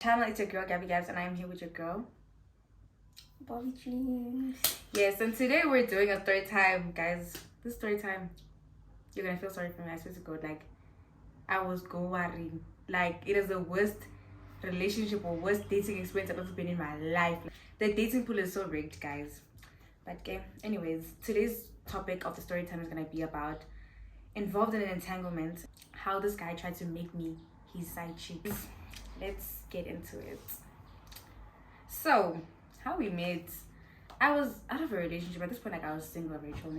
Channel, it's your girl Gabby Gabs, and I'm here with your girl Bobby Dreams. Yes, and today we're doing a story time, guys. This story time, you're gonna feel sorry for me. I swear to God, like I was going, like it is the worst relationship or worst dating experience I've ever been in my life. The dating pool is so rigged, guys. But okay, anyways, today's topic of the story time is gonna be about involved in an entanglement, how this guy tried to make me his side chick. Let's get into it. So, how we met, I was out of a relationship at this point. Like I was single, Rachel,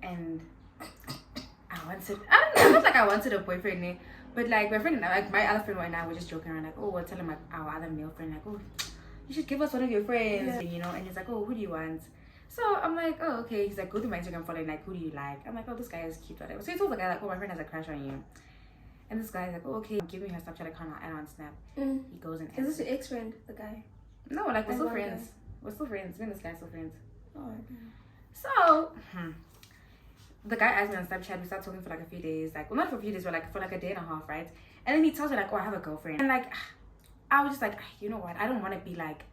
and I wanted, I don't know, not like I wanted a boyfriend, but like my friend and I, like my other friend and I were just joking around, like, oh, we're telling our other male friend, like, oh, you should give us one of your friends, and he's like, oh, who do you want? So I'm like, oh, okay. He's like, go to my Instagram following, like, who do you like? I'm like, oh, this guy is cute, whatever. So he told the guy, like, oh, my friend has a crush on you. And this guy's like, oh, okay, give me her Snapchat account, I'll add on Snap. He goes and Is this your ex-friend, the guy? No, like, we're still friends. Guy. We're still friends. Me and this guy are still friends. Oh, okay. So, the guy asked me on Snapchat. We started talking for like a few days. Like, well, not for a few days, but like for like a day and a half, right? And then he tells me like, oh, I have a girlfriend. And like, I was just like, you know what? I don't want to be like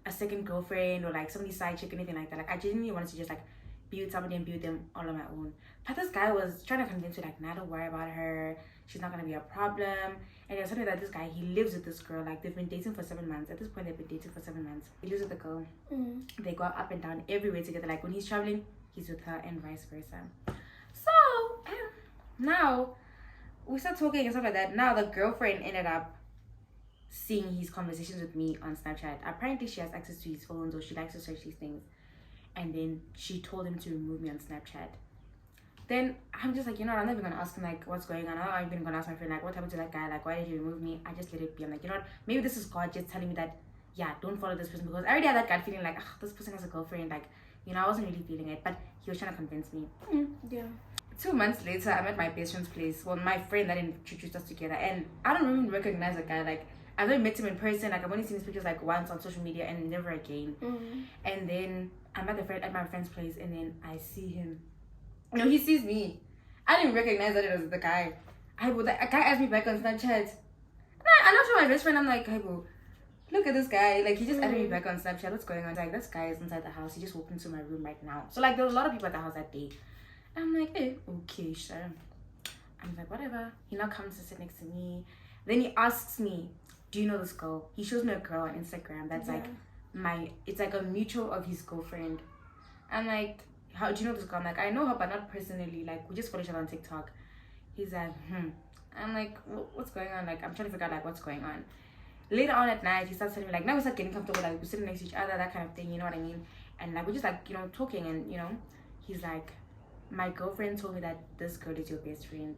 a second girlfriend or like somebody's side chick or anything like that. Like, I genuinely wanted to just like be with somebody and be with them all on my own. But this guy was trying to convince me like, nah, don't worry about her. She's not gonna be a problem. And he was telling me that this guy, he lives with this girl. Like, they've been dating for 7 months. At this point, they've been dating for 7 months. He lives with the girl. They go up and down everywhere together. Like, when he's traveling, he's with her and vice versa. So, now, we start talking and stuff like that. Now, the girlfriend ended up seeing his conversations with me on Snapchat. Apparently, she has access to his phone, or she likes to search these things. And then she told him to remove me on Snapchat. Then I'm just like, you know what, I'm not even gonna ask him like what's going on. I'm not even gonna ask my friend like what happened to that guy, like why did you remove me? I just let it be. I'm like, you know what, maybe this is God just telling me that, yeah, don't follow this person, because I already had that gut feeling like, this person has a girlfriend. Like, you know, I wasn't really feeling it, but he was trying to convince me. Yeah. 2 months later, I'm at my best friend's place. Well, my friend that introduced us together, and I don't even recognize the guy. Like, I've only met him in person. Like, I've only seen his pictures like once on social media and never again. And then I'm at my friend's place, and then I see him. No, he sees me. I didn't recognize that it was the guy. The guy asked me back on Snapchat. And I know to my best friend, I'm like, hey bro, look at this guy. Like, he just added me back on Snapchat. What's going on? He's like, this guy is inside the house. He just walked into my room right now. So like, there was a lot of people at the house that day. And I'm like, hey, okay, sure. I'm like, whatever. He now comes to sit next to me. Then he asks me, do you know this girl? He shows me a girl on Instagram that's like it's like a mutual of his girlfriend. I'm like, how do you know this girl? I'm like, I know her, but not personally. Like, we just follow each other on TikTok. He's like, I'm like, what's going on? Like, I'm trying to figure out like what's going on. Later on at night, he starts telling me like, now we start getting comfortable, like we're sitting next to each other, that kind of thing, you know what I mean? And like, we're just like, you know, talking, and you know, he's like, my girlfriend told me that this girl is your best friend,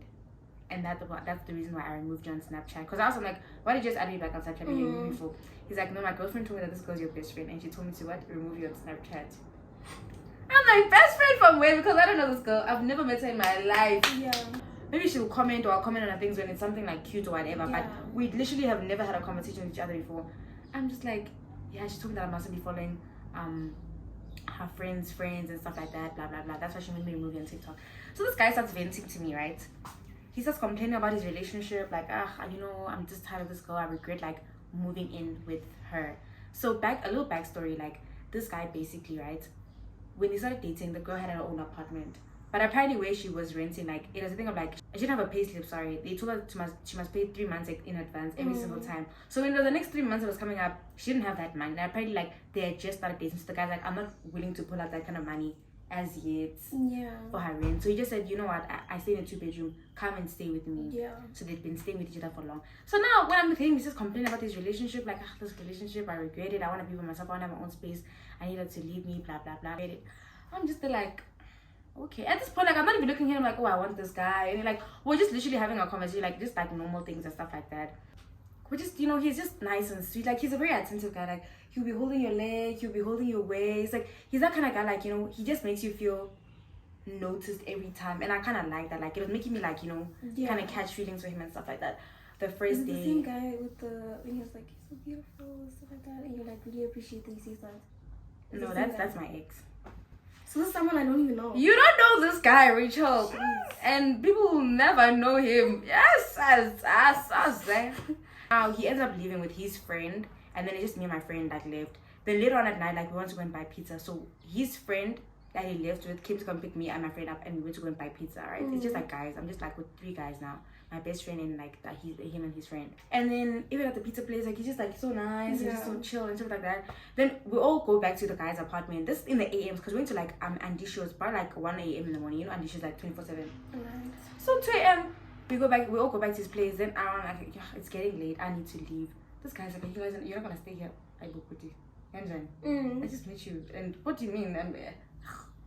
and that's the reason why I removed you on Snapchat. Because I was like, why did you just add me back on Snapchat and you removed me for? He's like, no, my girlfriend told me that this girl's your best friend, and she told me to remove you on Snapchat. I'm like, best friend from where? Because I don't know this girl. I've never met her in my life. Yeah. Maybe she'll comment, or I'll comment on her things when it's something like cute or whatever. But we literally have never had a conversation with each other before. I'm just like, yeah, she told me that I mustn't be following her friends and stuff like that, blah blah blah. That's why she made me remove you on TikTok. So this guy starts venting to me, right? He starts complaining about his relationship, like, you know, I'm just tired of this girl. I regret like moving in with her. So a little backstory, like this guy basically, right? When they started dating, the girl had her own apartment. But apparently where she was renting, like, it was a thing of like, she didn't have a pay slip, sorry. They told her she must pay 3 months in advance every single time. So when the next 3 months that was coming up, she didn't have that money. And apparently like, they had just started dating. So the guy's like, I'm not willing to pull out that kind of money as yet for her rent. So he just said, you know what, I stay in a 2-bedroom, come and stay with me. So they've been staying with each other for long. So now when I'm with him, he's just complaining about his relationship, like, this relationship, I regret it, I want to be by myself, I want to have my own space, I need her to leave me, blah blah blah. I'm just like, okay. At this point, like, I'm not even looking at him like, oh, I want this guy. And like, we're just literally having a conversation, like, just like normal things and stuff like that. We're just, you know, he's just nice and sweet. Like, he's a very attentive guy. Like, he'll be holding your leg, he'll be holding your waist. Like, he's that kind of guy, like, you know, he just makes you feel noticed every time. And I kind of like that. Like, it was making me, like, you know, kind of catch feelings for him and stuff like that. The first day. The same guy with when he was like, you're so beautiful, stuff like that. And you're like, really appreciate that he says that. No, that's my ex. So this is someone I don't even know. You don't know this guy, Rachel. Jeez. And people will never know him. Yes, as Now he ends up leaving with his friend, and then it's just me and my friend like left. Then later on at night, like we want to go and buy pizza. So his friend that he left with came to come pick me and my friend up, and we went to go and buy pizza. Right? It's just like guys. I'm just like with 3 guys now. My best friend and like him and his friend. And then even at the pizza place, like he's just like so nice and just so chill and stuff like that. Then we all go back to the guy's apartment. This in the AMs because we went to like Andisho's by like 1 a.m. in the morning. You know Andisho's like 24/7. Right. So 2 a.m. we all go back to his place. Then around like it's getting late. I need to leave. This guy's like, you guys, you're not gonna stay here. I go with you. I just met you. And what do you mean?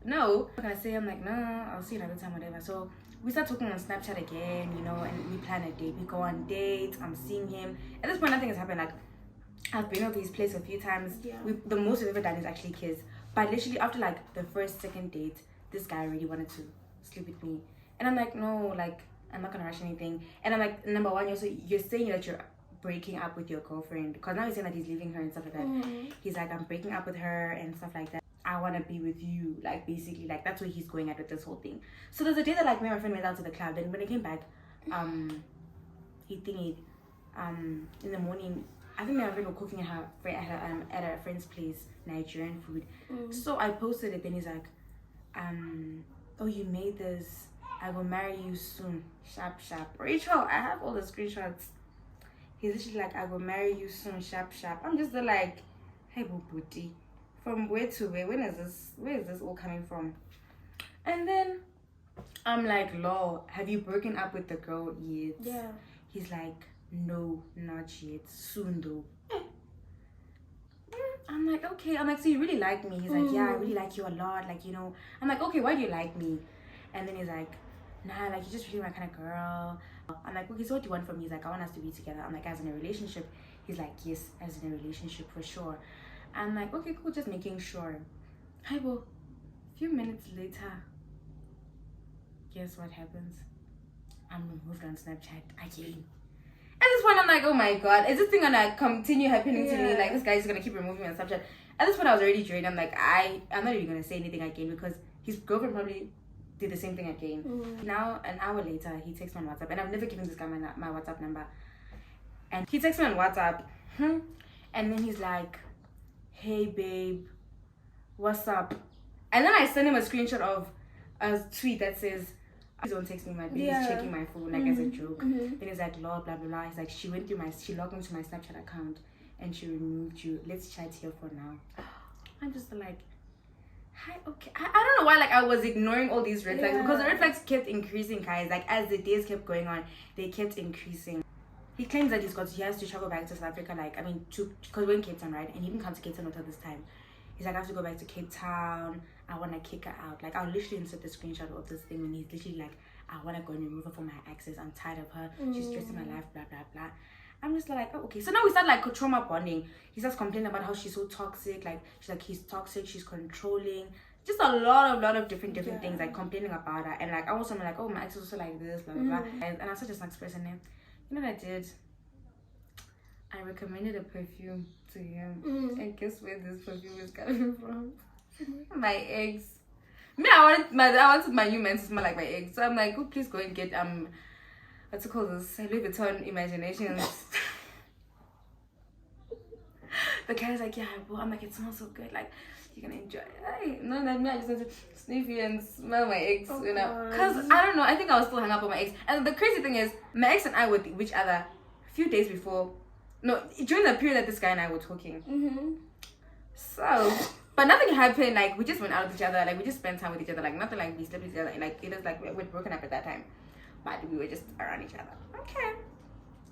No. I'm gonna say I'm like, no, I'll see you another time, whatever. So we start talking on Snapchat again, you know, and we plan a date. We go on dates. I'm seeing him. At this point, nothing has happened. Like, I've been to his place a few times. Yeah. The most we've ever done is actually kiss. But literally, after like the first, second date, this guy really wanted to sleep with me. And I'm like, no, like, I'm not gonna rush anything. And I'm like, number one, you're saying that you're breaking up with your girlfriend. Because now he's saying that he's leaving her and stuff like that. He's like, I'm breaking up with her and stuff like that. I want to be with you, like basically, like that's where he's going at with this whole thing. So there's a day that like me and my friend went out to the club. Then when he came back, he thingied, in the morning. I think me and my friend were cooking at a friend's place, Nigerian food. So I posted it. Then he's like, oh, you made this. I will marry you soon. Sharp, sharp. Rachel, I have all the screenshots. He's literally like, I will marry you soon. Sharp, sharp. I'm just like, hey, booty. From where to where? Where is this all coming from? And then I'm like, Law, have you broken up with the girl yet? Yeah. He's like, no, not yet. Soon though. I'm like, okay. I'm like, so you really like me? He's like, yeah, I really like you a lot. Like, you know. I'm like, okay, why do you like me? And then he's like, nah, like, you're just really my kind of girl. I'm like, okay, so what do you want from me? He's like, I want us to be together. I'm like, as in a relationship? He's like, yes, as in a relationship for sure. I'm like, okay, cool, just making sure. Hi, well, a few minutes later, guess what happens? I'm removed on Snapchat again. At this point, I'm like, oh my god, is this thing gonna continue happening to me? Like, this guy's gonna keep removing me on Snapchat. At this point, I was already drained. I'm like, I'm not even gonna say anything again because his girlfriend probably did the same thing again. Now, an hour later, he texts me on WhatsApp, and I've never given this guy my WhatsApp number. And he texts me on WhatsApp, and then he's like, hey babe, what's up? And then I send him a screenshot of a tweet that says, please don't text me, my baby is checking my phone, like as a joke. Then he's like, lol, blah blah blah. He's like, she logged into my Snapchat account and she removed you. Let's chat here for now. I'm just like, hi, okay. I don't know why like I was ignoring all these red flags because the red flags kept increasing, guys. Like as the days kept going on, they kept increasing. He claims that he has to travel back to South Africa, like, I mean, because we're in Cape Town, right? And he didn't come to Cape Town until this time. He's like, I have to go back to Cape Town. I want to kick her out. Like, I'll literally insert the screenshot of this thing. And he's literally like, I want to go and remove her from my access. I'm tired of her. She's stressing my life, blah, blah, blah. I'm just like, oh, okay. So now we start like trauma bonding. He starts complaining about how she's so toxic. Like, she's like, he's toxic. She's controlling. Just a lot of different things, like complaining about her. And like, I was like, oh, my ex is also like this, blah, blah, blah. And I'm such a nice person. And you know what I did? I recommended a perfume to him. And guess where this perfume is coming from? My ex. Me, I wanted my new man to smell like my ex. So I'm like, oh, please go and get what's it called, this Louis Vuitton Imaginations. The guy's like, yeah, well, I'm like, it smells so good, like you're gonna enjoy it. No, not me. I just want to sniff you and smell my ex, you know, because I don't know, I think I was still hung up on my ex. And the crazy thing is, my ex and I were with each other a few days before. No, during the period that this guy and I were talking. So, but nothing happened. Like, we just went out with each other. Like, we just spent time with each other. Like, nothing like we slept with each other. Like, it was like we're broken up at that time. But we were just around each other. Okay.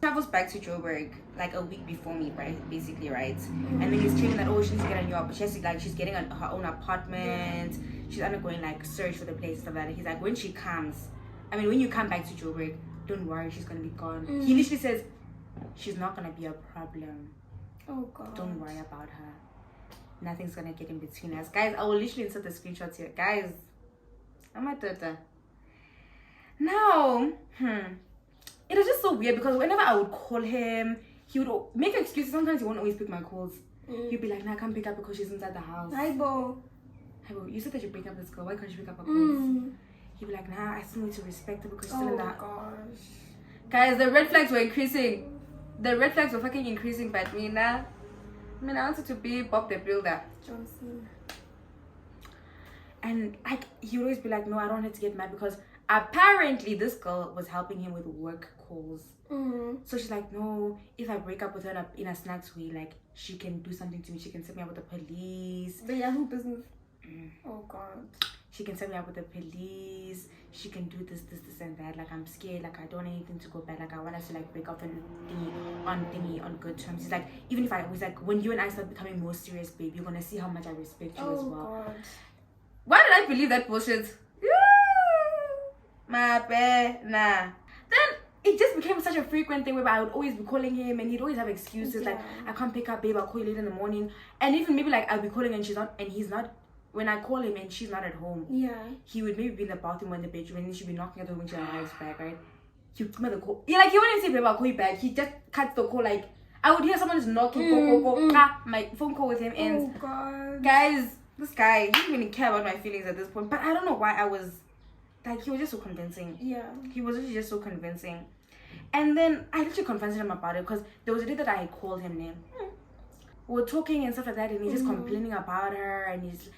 Travels back to Joburg like a week before me, right? Basically, right? And then he's claiming that, oh, she needs to get a new apartment. She's getting her own apartment. She's undergoing like search for the place, stuff like that. He's like, when she comes, I mean, when you come back to Joburg, don't worry, she's gonna be gone. He literally says, she's not gonna be a problem. Oh god. Don't worry about her. Nothing's gonna get in between us. Guys, I will literally insert the screenshots here. Guys, I'm a daughter. Now, it was just so weird because whenever I would call him, he would make excuses. Sometimes he won't always pick my calls. He'd be like, nah, I can't pick up because she's inside the house. Hi, Bo. You said that you're breaking up with this girl. Why can't you pick up her calls? He'd be like, nah, I still need to respect her because she's still in that. Gosh. Guys, the red flags were increasing. the red flags were fucking increasing, but I wanted to be Bob the Builder. John Cena. And like he would always be like, no, I don't want her to get mad because apparently this girl was helping him with work calls. So she's like, no, if I break up with her in a snacks way, like she can do something to me. She can set me up with the police. The Yahoo business. Oh God. She can set me up with the police. She can do this, and that. Like I'm scared. Like I don't want anything to go bad. Like I want us to like break up and on good terms. He's like, even if I was like, when you and I start becoming more serious, babe, you're gonna see how much I respect you as well. God. Why did I believe that bullshit? My bad, nah. Then it just became such a frequent thing where I would always be calling him and he'd always have excuses like, I can't pick up, babe, I'll call you late in the morning. And even maybe like I'll be calling and he's not. When I call him and she's not at home, he would maybe be in the bathroom or in the bedroom and then she'd be knocking at the door when she arrives back, right? He'd come at the call. Yeah, like he wouldn't say, babe, I'll call you back. He just cuts the call. Like I would hear someone's knocking, go. My phone call with him ends. Oh God. Guys, this guy, he didn't really care about my feelings at this point. But I don't know why I was like, he was just so convincing. Yeah. He was really just so convincing. And then I literally confronted him about it because there was a day that I had called him name. We were talking and stuff like that, and he's just complaining about her, and he's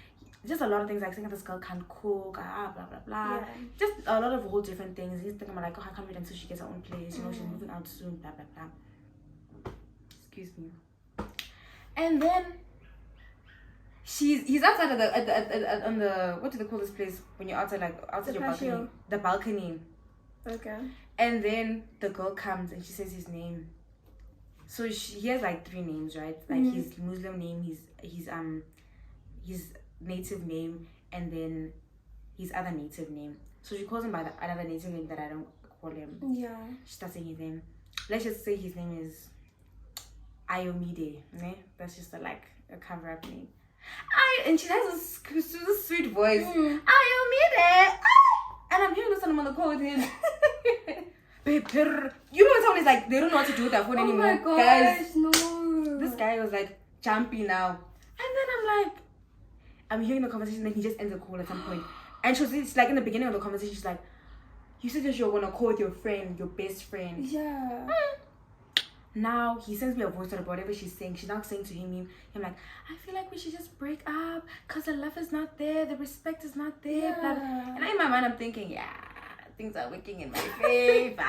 just a lot of things like saying this girl can't cook, blah blah blah. Yeah. Just a lot of whole different things. He's thinking about like, oh, I can't wait until she gets her own place. She's moving out soon, blah blah blah. Excuse me. And then he's outside of on the what do they call this place when you're outside, like outside your balcony? The balcony. Okay. And then the girl comes and she says his name. So he has like 3 names, right? Like his Muslim name, his native name, and then his other native name. So she calls him by another native name that I don't call him. Yeah. She starts saying his name. Let's just say his name is Ayomide. Ne? That's just a cover up name. And she has this sweet voice. Ayomide. And I'm hearing this and I'm on the call with him. You know when someone is like, they don't know what to do with their phone anymore. Oh my gosh, guys, no. This guy was like jumpy now. And then I'm hearing the conversation, then he just ends the call at some point. And she's like, in the beginning of the conversation, she's like, you said that you're gonna call with your friend, your best friend. Yeah. Now he sends me a voice note about whatever she's saying. She's now saying to him like, I feel like we should just break up because the love is not there, the respect is not there. Yeah. And in my mind, I'm thinking, yeah, things are working in my favor.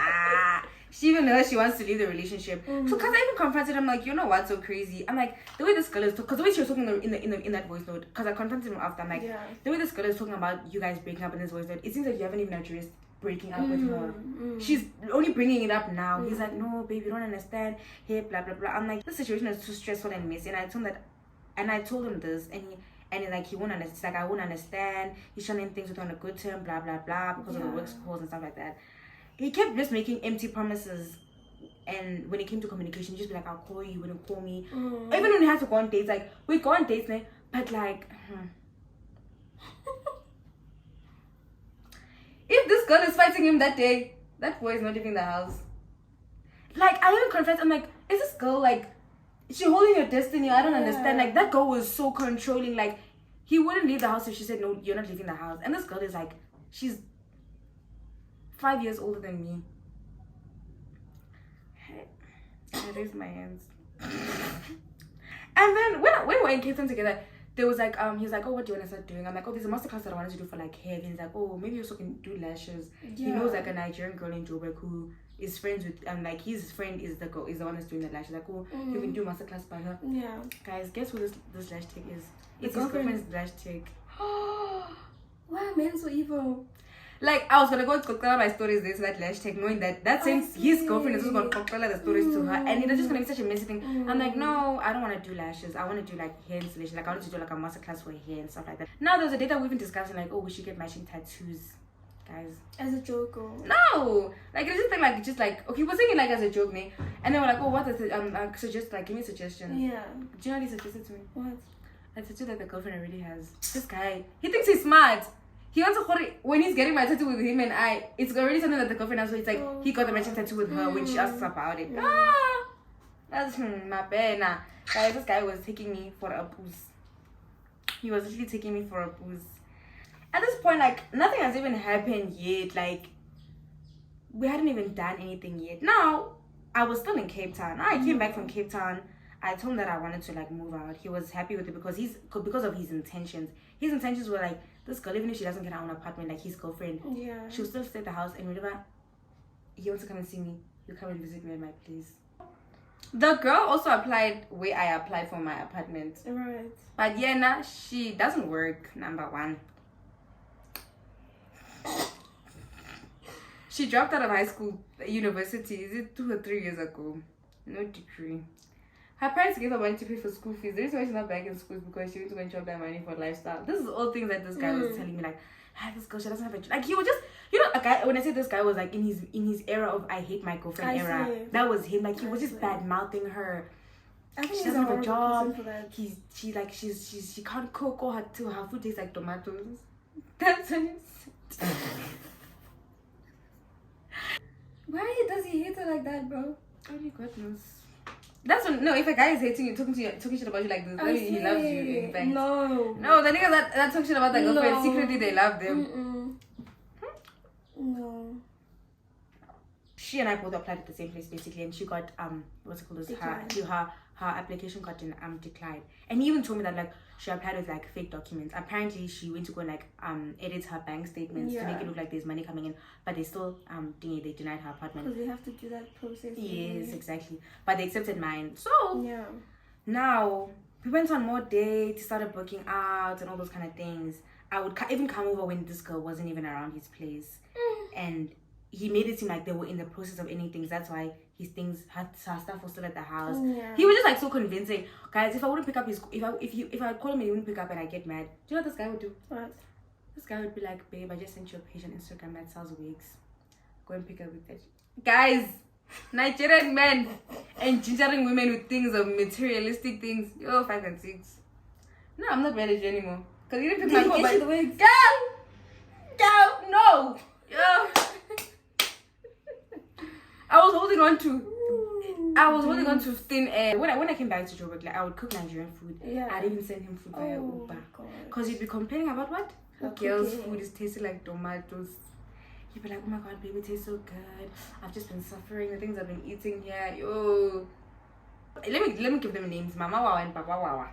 She even knows she wants to leave the relationship. So because I even confronted him, like, you know what's so crazy? I'm like, the way this girl is because the way she was talking in that voice note, because I confronted him after, I'm like, the way this girl is talking about you guys breaking up in this voice note, it seems like you haven't even addressed breaking up with her. She's only bringing it up now. He's like, no, babe, you don't understand. Hey, blah blah blah. I'm like, this situation is too stressful and messy. And I told him this, and he won't understand. He's like, I won't understand. He's trying to end things with her on a good term, blah blah blah, because of the work calls and stuff like that. He kept just making empty promises, and when it came to communication, he'd just be like, I'll call you, you wouldn't call me. Even when we had to go on dates, like we go on dates now, but like if this girl is fighting him that day, that boy is not leaving the house. Like, I even confessed, I'm like, is this girl like, is she holding your destiny? I don't understand. Like, that girl was so controlling. Like, he wouldn't leave the house if she said, no, you're not leaving the house. And this girl is like, she's 5 years older than me. I raised my hands. And then when we were in Cape Town together, there was like, he was like, oh, what do you want to start doing? I'm like, oh, there's a masterclass that I wanted to do for like hair. And he's like, oh, maybe you also can do lashes. He knows like a Nigerian girl in Joburg who is friends with, and like his friend is the one that's doing the lashes. Like, oh, you can do masterclass by her. Yeah. Guys, guess who this lash tech is? It's his girlfriend's lash tech. Why are men so evil? Like, I was gonna go to my stories this that lash tech, knowing that since his girlfriend is just gonna tell the stories to her, and it's just gonna be such a messy thing. I'm like, no, I don't want to do lashes. I want to do like hair installation. Like, I want to do like a masterclass for hair and stuff like that. Now there's a day that we've been discussing, like, oh, we should get matching tattoos, guys. As a joke, or no, like it's just like okay, we're saying it like as a joke, me, and then we're like, oh, what is it? Suggest like give me suggestions. Yeah. Do you know what he suggested to me? What? A tattoo that the girlfriend already has. This guy, he thinks he's smart. He wants to when he's getting my tattoo with him and I, it's already something that the girlfriend has. So it's like he got the matching tattoo with her when she asks about it. That's my bad. Nah, guys, this guy was taking me for a booze. He was literally taking me for a booze. At this point, like nothing has even happened yet. Like we hadn't even done anything yet. Now I was still in Cape Town. I came back from Cape Town. I told him that I wanted to like move out. He was happy with it because of his intentions. His intentions were like, this girl, even if she doesn't get her own apartment, like his girlfriend, she'll still stay at the house, and whenever he wants to come and see me, he'll come and visit me at my place. The girl also applied where I applied for my apartment. Right. But yeah, nah, she doesn't work, number one. She dropped out of high school, university, is it 2 or 3 years ago? No degree. Her parents gave her money to pay for school fees. The reason why she's not back in school is because she went to go and shop that money for lifestyle. This is all things that this guy was telling me, like, this girl, she doesn't have a job. Like, he was just, a guy, when I say this guy was like in his era of I hate my girlfriend era. That was him. Like, he was just bad mouthing her. I think she doesn't have a job. She can't cook, or her food tastes like tomatoes. That's what he said. Why does he hate her like that, bro? Only God knows. That's when, no, if a guy is hating you, talking shit about you like this, then he loves you, in fact. No, the niggas that talk shit about their girlfriend, secretly they love them. No. She and I both applied at the same place basically, and she got what's it called, her application got declined. And he even told me that like she applied with like fake documents. Apparently she went to go and like edit her bank statements to make it look like there's money coming in, but they still they denied her apartment. Because they have to do that process. Yes, exactly. But they accepted mine. So now we went on more dates, started booking out and all those kind of things. I would even come over when this girl wasn't even around his place, and he made it seem like they were in the process of ending things. That's why his things, her stuff was still at the house. He was just like so convincing. Guys, if I wouldn't pick up his, if I call him and he wouldn't pick up and I get mad, do you know what this guy would do? What? This guy would be like, babe, I just sent you a page on Instagram that sells wigs. Go and pick up with that. Guys, Nigerian men and gingering women with things of materialistic things. Yo, 5 and 6. No, I'm not mad at you anymore. Because you didn't pick my call. Get you the wigs. Girl, no. Yo. I was holding on to thin air. When I came back to Joburg, like I would cook Nigerian food. I'd even send him food via Uber. Because he'd be complaining about what? Girl's food is tasting like tomatoes. He'd be like, oh my god, baby, it tastes so good. I've just been suffering, the things I've been eating here. Yo. Let me give them names. Mama Wawa and Papa Wawa.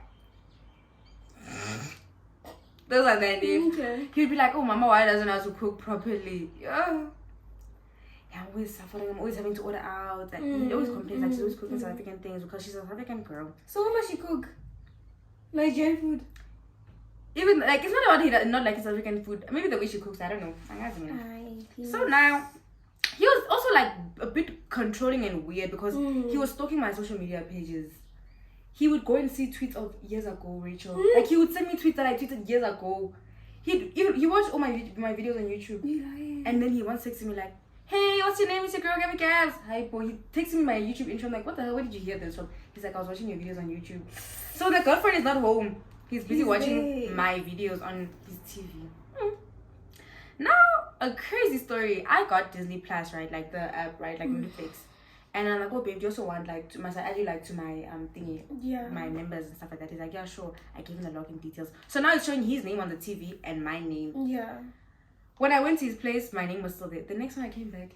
Those are their names. Okay. He'd be like, oh, Mama Wawa doesn't know how to cook properly. Yo. I'm always suffering. I'm always having to order out. Like, he always complains like she's always cooking South African things because she's a South African girl. So what must she cook? Nigerian food. Even like it's not about he not like South African food. Maybe the way she cooks, I don't know. So now he was also like a bit controlling and weird because he was stalking my social media pages. He would go and see tweets of years ago, Rachel. Like he would send me tweets that I tweeted years ago. He watched all my videos on YouTube. And then he once texted me like, hey, what's your name? It's your girl, give me cabs. Hi, boy. He texted me my YouTube intro. I'm like, what the hell? Where did you hear this from? He's like, I was watching your videos on YouTube. So the girlfriend is not home. He's busy watching my videos on his TV. Now, a crazy story. I got Disney Plus, right? Like the app, right? Like Netflix. And I'm like, oh, babe, do you also want like to add you like to my thingy? My members and stuff like that. He's like, yeah, sure. I gave him the login details. So now it's showing his name on the TV and my name. When I went to his place, my name was still there. The next one I came back,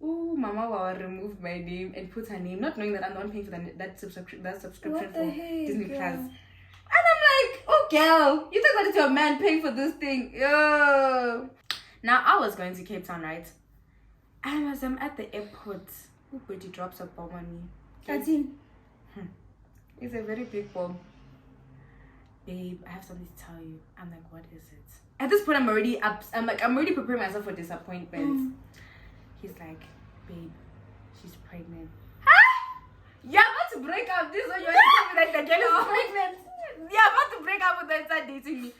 oh, Mama Wawa removed my name and put her name, not knowing that I'm the one paying for that subscription for Disney Plus. And I'm like, oh, girl, you think that it's your man paying for this thing? Yo. Now, I was going to Cape Town, right? And as I'm at the airport, Buddy drops a bomb on me. That's him. It's a very big bomb. Babe, I have something to tell you. I'm like, what is it? At this point, I'm already preparing myself for disappointment. He's like, babe, she's pregnant. Huh? You're about to break up. This one, you're telling me that the girl is pregnant. You're about to break up with her and start dating me.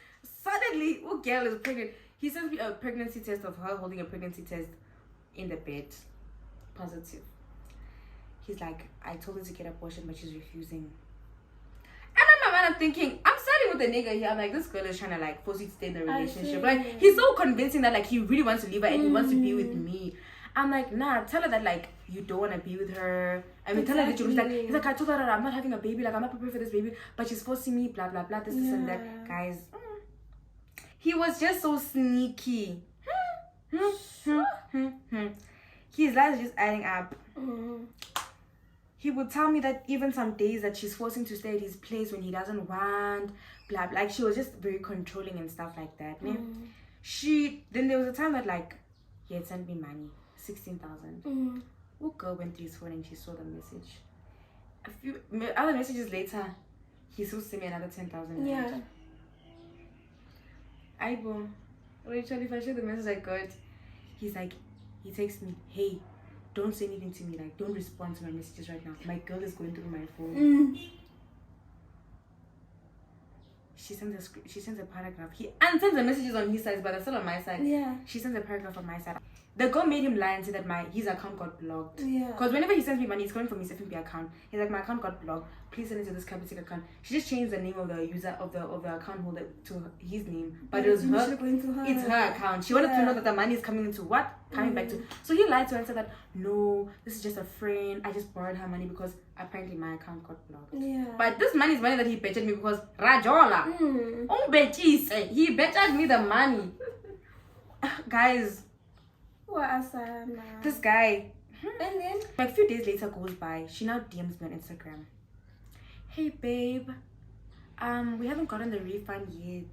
Suddenly, oh, girl is pregnant. He sends me a pregnancy test of her holding a pregnancy test in the bed. Positive. He's like, I told her to get abortion, but she's refusing. And I'm thinking, I'm starting with the nigga here. I'm like, this girl is trying to like force you to stay in the relationship. Like, he's so convincing that like he really wants to leave her and he wants to be with me. I'm like, nah, tell her that like you don't want to be with her. I mean, tell her that you're like, he's like, I told her that I'm not having a baby, like I'm not prepared for this baby, but she's forcing me, blah blah blah, this and that. Guys, he was just so sneaky. His lies just adding up. he would tell me that even some days that she's forcing to stay at his place when he doesn't want, blah, blah. Like, she was just very controlling and stuff like that. Then there was a time that, like, he had sent me money, 16,000. One girl went through his phone and she saw the message. A few other messages later, he still sent me another 10,000. Yeah. Aibo, Rachel, if I share the message I got, he's like, he texts me, hey, don't say anything to me, like, don't respond to my messages right now. My girl is going through my phone. She sends a paragraph. He sends the messages on his side, but they're still on my side. Yeah. She sends a paragraph on my side. The girl made him lie and say that his account got blocked. Yeah. Because whenever he sends me money, it's coming from his FNB account. He's like, my account got blocked. Please send it to this Capitec account. She just changed the name of the user of the account holder to his name, but it was her. It's her account. She wanted to know that the money is coming into what? Coming back to. So he lied to her and said that no, this is just a friend. I just borrowed her money because apparently my account got blocked. Yeah. But this money is money that he betted me because Rajola. He betted me the money. Guys. This guy. And then like a few days later goes by. She now DMs me on Instagram. Hey babe, we haven't gotten the refund yet.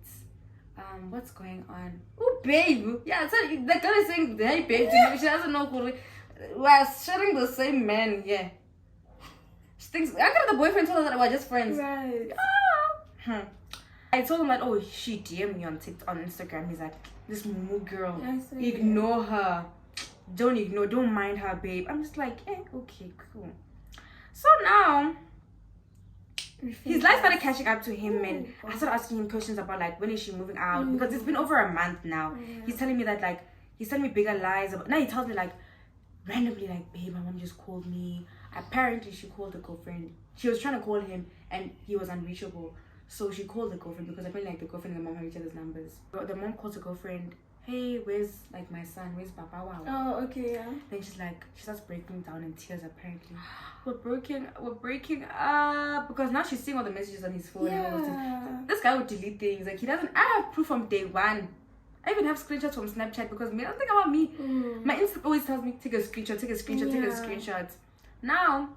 What's going on? Oh babe, yeah. So the girl is saying hey babe to me. She doesn't know who we're sharing the same man. Yeah. She thinks I got the boyfriend told her that we're just friends. Right. I told him that she DM'd me on Instagram. He's like, this Mumu girl, I ignore her. Don't mind her, babe. I'm just like, okay, cool. So now his life started catching up to him, and I started asking him questions about like when is she moving out, because it's been over a month now. He's telling me that like he's telling me bigger lies about. Now he tells me like randomly like, babe, my mom just called me. Apparently she called the girlfriend. She was trying to call him and he was unreachable. So she called the girlfriend because apparently like the girlfriend and the mom have each other's numbers. But the mom calls the girlfriend, hey, where's like my son? Where's Papa? Wow. Oh, okay, yeah. Then she starts breaking down in tears apparently. We're breaking up because now she's seeing all the messages on his phone. Yeah. This guy would delete things. Like I have proof from day one. I even have screenshots from Snapchat because me, don't think about me. My Insta always tells me take a screenshot. Now,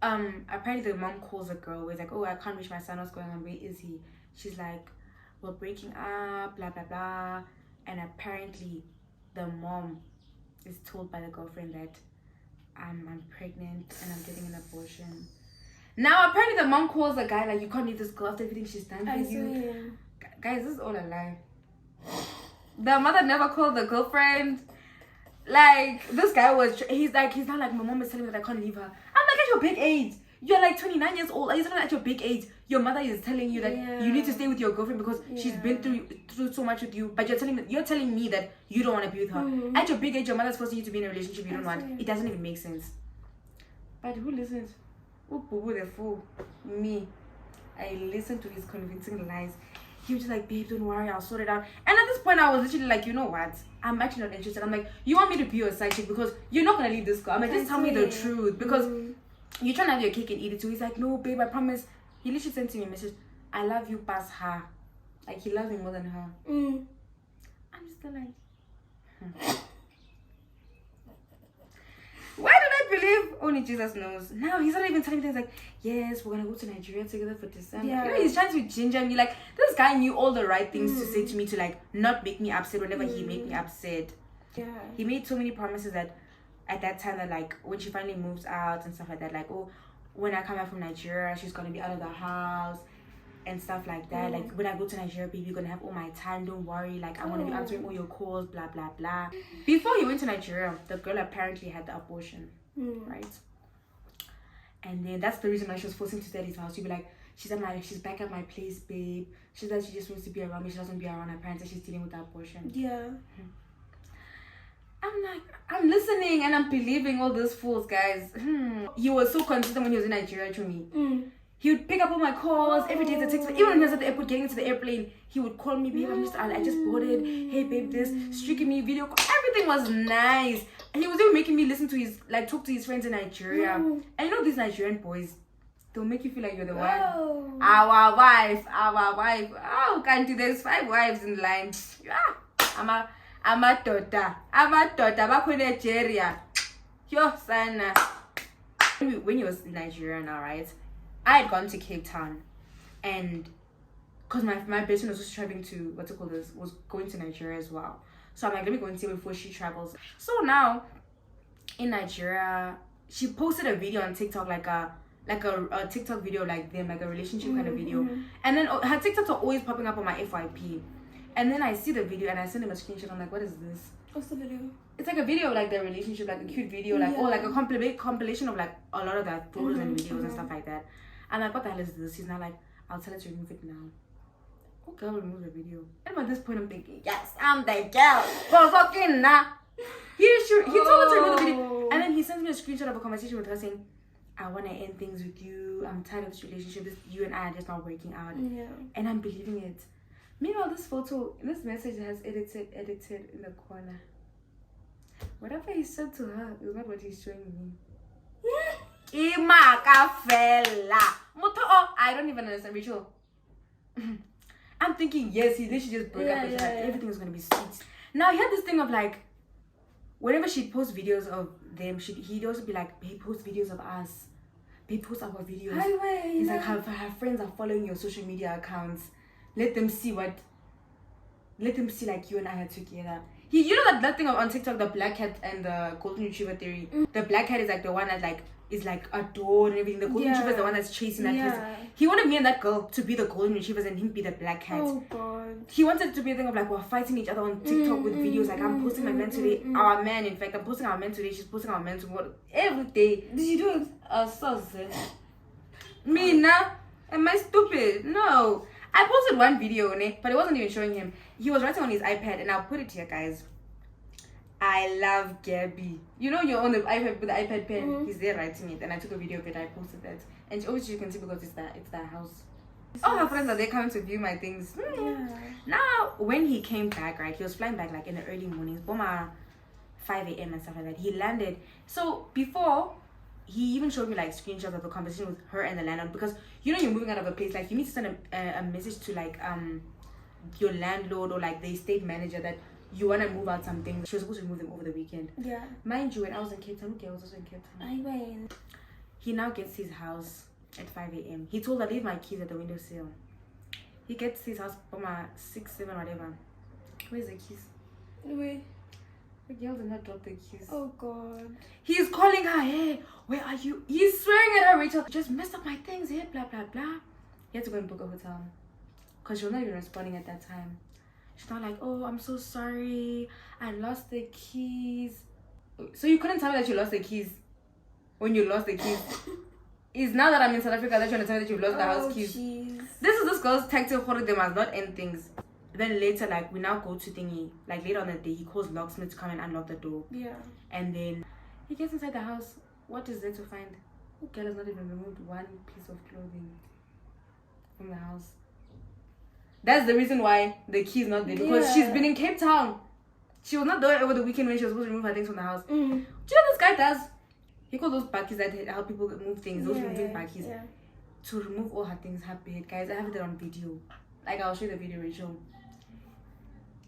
apparently the mom calls a girl. It's like, I can't reach my son. What's going on? Where is he? She's like, we're breaking up, blah blah blah. And apparently, the mom is told by the girlfriend that I'm pregnant and I'm getting an abortion. Now apparently the mom calls the guy like, you can't leave this girl after everything she's done for you. Guys, this is all a lie. The mother never called the girlfriend. Like, this guy he's not like, my mom is telling me that I can't leave her. I'm like, at your big age, you're like 29 years old. Are you at your big age? Your mother is telling you that you need to stay with your girlfriend because she's been through so much with you. But you're telling me that you don't want to be with her. At your big age, your mother's forcing you to be in a relationship you don't want. It doesn't even make sense. But who listens? Oh, boo the fool. Me. I listened to his convincing lies. He was just like, babe, don't worry, I'll sort it out. And at this point, I was literally like, you know what? I'm actually not interested. I'm like, you want me to be your side chick because you're not going to leave this girl. I'm like, just tell me the truth because you're trying to have your cake and eat it too. He's like, no, babe, I promise. He literally sent me a message. I love you past her. Like, he loves me more than her. I'm just like, Why did I believe? Only Jesus knows. Now he's not even telling me things like, yes, we're gonna go to Nigeria together for December. Yeah. You know, he's trying to ginger me. Like, this guy knew all the right things to say to me to like not make me upset whenever he made me upset. Yeah. He made so many promises that at that time that like when she finally moves out and stuff like that, like, when I come back from Nigeria, she's gonna be out of the house and stuff like that. Like, when I go to Nigeria, baby, you're gonna have all my time, don't worry, like, I'm gonna be answering all your calls, blah blah blah. Before he went to Nigeria, the girl apparently had the abortion, right? And then that's the reason why she was forcing to stay at his house. She'd be like, she's back at my place, babe. She said she just wants to be around me. She doesn't be around her parents, and she's dealing with the abortion. Yeah. I'm like, I'm listening and I'm believing all those fools, guys. He was so consistent when he was in Nigeria to me. He would pick up all my calls every day. The text, even when he was at the airport getting into the airplane, he would call me, babe, I just boarded. Hey, babe, this, streaking me, video call. Everything was nice. And he was even making me listen to talk to his friends in Nigeria. And you know these Nigerian boys, they'll make you feel like you're the one. Our wife. Oh, can't do. There's 5 wives in line. Yeah, I'm a daughter. Back in Nigeria. Yo, sana. When he was in Nigeria now, right? I had gone to Cape Town, and because my best friend was just traveling to was going to Nigeria as well. So I'm like, let me go and see her before she travels. So now in Nigeria, she posted a video on TikTok, like a TikTok video, like them, like a relationship kind of video. And then her TikToks are always popping up on my FYP. And then I see the video and I send him a screenshot. I'm like, what is this? What's the video? It's like a video of like their relationship, like a cute video, like or like a compilation of like a lot of their photos and videos and stuff like that. I'm like, what the hell is this? He's not like, I'll tell her to remove it now. Okay, I'll remove the video. And at this point, I'm thinking, yes, I'm the girl. For fucking nah. He told her to remove the video. And then he sends me a screenshot of a conversation with her saying, I want to end things with you. I'm tired of this relationship. You and I are just not working out. Yeah. And I'm believing it. Meanwhile, this message has edited in the corner. Whatever he said to her is not what he's showing me. I don't even understand, Rachel. I'm thinking, yes, they should just break up with her. Everything is going to be sweet. Now, he had this thing of like, whenever she posts videos of them, he'd also be like, babe, post videos of us. Babe, post our videos. He's like, her friends are following your social media accounts. Let them see like you and I are together. You know that thing on TikTok, the black cat and the golden retriever theory. The black cat is like the one that like is like adored and everything. The golden retriever is the one that's chasing that person. He wanted me and that girl to be the golden retrievers and him be the black cat. Oh god. He wanted to be a thing of like we're fighting each other on TikTok with videos. Like I'm posting my man today, our man. In fact, I'm posting our man today. She's posting our man tomorrow. Every day. Did you do it? So me nah. Am I stupid? No. I posted one video, but it wasn't even showing him. He was writing on his iPad, and I'll put it here, guys. I love Gabby. You know, you're on the iPad with the iPad pen. He's there writing it, and I took a video of it. I posted that, and obviously you can see because it's the house. All her friends are there coming to view my things. Now, when he came back, right, he was flying back like in the early mornings, 5 a.m. and stuff like that. He landed. So before, he even showed me like screenshots of the conversation with her and the landlord, because you know you're moving out of a place, like you need to send a message to like your landlord or like the estate manager that you want to move out something. She was supposed to move them over the weekend. Yeah. Mind you, when I was in Cape Town, I was also in Cape Town. I went. He now gets his house at 5 a.m. He told her, leave my keys at the windowsill. He gets his house from 6, 7, whatever. Where's the keys? Wait. The girl did not drop the keys. Oh god. He's calling her, hey, where are you? He's swearing at her, Rachel. Just messed up my things, hey, blah, blah, blah. He had to go and book a hotel. Because she was not even responding at that time. She's not like, oh, I'm so sorry. I lost the keys. So you couldn't tell me that you lost the keys when you lost the keys. It's now that I'm in South Africa that you're going to tell me that you lost the house keys. Geez. This girl's tactic for them must not end things. Then later, like, we now go to thingy. Like, later on the day, he calls locksmith to come and unlock the door. Yeah. And then he gets inside the house. What is there to find? The girl has not even removed one piece of clothing from the house. That's the reason why the key is not there. Because she's been in Cape Town. She was not there over the weekend when she was supposed to remove her things from the house. Do you know what this guy does? He calls those bakkies that help people move things. Those moving bakkies. To remove all her things, her bed. Guys, I have it on video. Like, I'll show you the video, Rachel.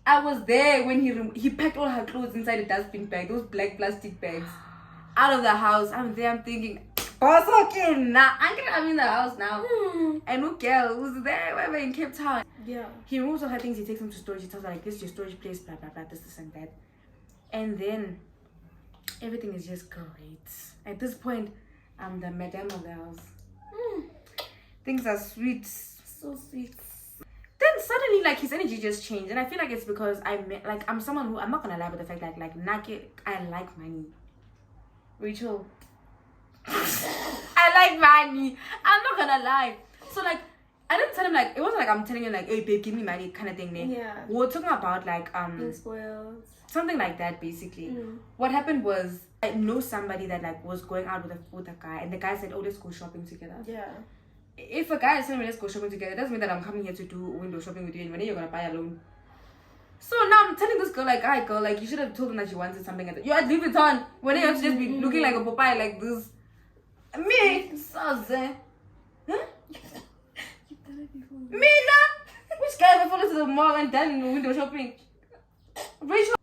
I was there when he packed all her clothes inside a dustbin bag, those black plastic bags, out of the house. I'm there, I'm thinking, boss, okay, nah, I'm in the house now. And no girl who's there, wherever in Cape Town. Yeah. He removes all her things, he takes them to storage, he tells her, like, this is your storage place, blah, blah, blah, this, and that. And then, everything is just great. At this point, I'm the madam of the house. Things are sweet. So sweet. Then suddenly, like, his energy just changed, and I feel like it's because I'm someone who, I'm not gonna lie about the fact that like I like money. Rachel, I like money. I'm not gonna lie. So like, I didn't tell him like, it wasn't like I'm telling him like, hey babe, give me money kind of thing. Yeah. We were talking about like being spoiled, something like that basically. What happened was I know somebody that like was going out with a guy, and the guy said, oh, let's go shopping together. Yeah. If a guy is telling me let's go shopping together, it doesn't mean that I'm coming here to do window shopping with you and when you're gonna buy alone. So now I'm telling this girl like, alright girl, like you should have told him that you wanted something at you're at Louis Vuitton. When you have to just be looking like a Popeye like this. Me, Saze. Huh? You've done it before. Me nah. Which guy ever follows to the mall and done window shopping? Rachel.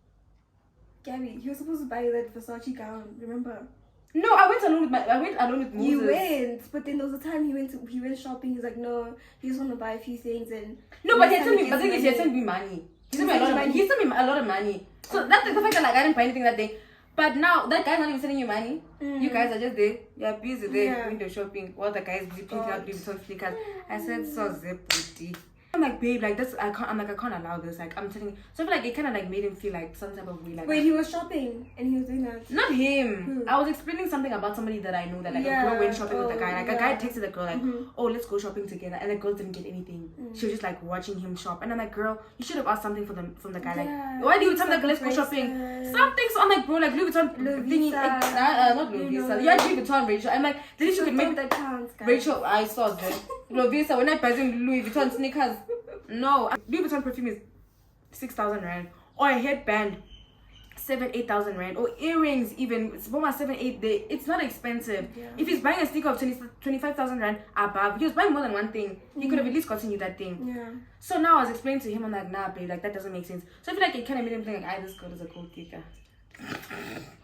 Gabby, he was supposed to buy you that Versace gown, remember? No, I went alone with Moses. You went, but then there was a time he went shopping. He's like, no, he just want to buy a few things and. No, but he sent me. But then he sent me money. He sent me a lot of money. He sent me a lot of money. So that's the fact that like I didn't buy anything that day. But now that guy's not even sending you money. You guys are just there. You're busy there window shopping. While the guys busy picking out Louis Vuitton sneakers. I said so zippity. I'm like, babe, like this. I can't allow this. Like I'm telling you. So I feel like it kind of like made him feel like some type of way. Like wait, he was shopping and he was doing that. Not him. Who? I was explaining something about somebody that I know that like a girl went shopping with a guy. Like a guy texted the girl like, oh, let's go shopping together, and the girl didn't get anything. She was just like watching him shop, and I'm like, girl, you should have asked something from the guy. Like, why do you tell me like let's go shopping? Something. So I'm like, bro, like Louis Vuitton thingy, not Louis Vuitton. You had Louis Vuitton, Rachel. I'm like, did you could make that chance, guys. Rachel, I saw that. Louis Vuitton when I buy Louis Vuitton sneakers. No, Louis Vuitton perfume is 6,000 rand, or a headband 7,000-8,000 rand, or earrings even it's about 7-8. It's not expensive. If he's buying a sneaker of 25,000 rand above, he was buying more than one thing. He could have at least gotten you that thing. So now I was explaining to him, I'm like, nah, babe, like that doesn't make sense. So I feel like it kind of made him think like, this girl is a gold digger.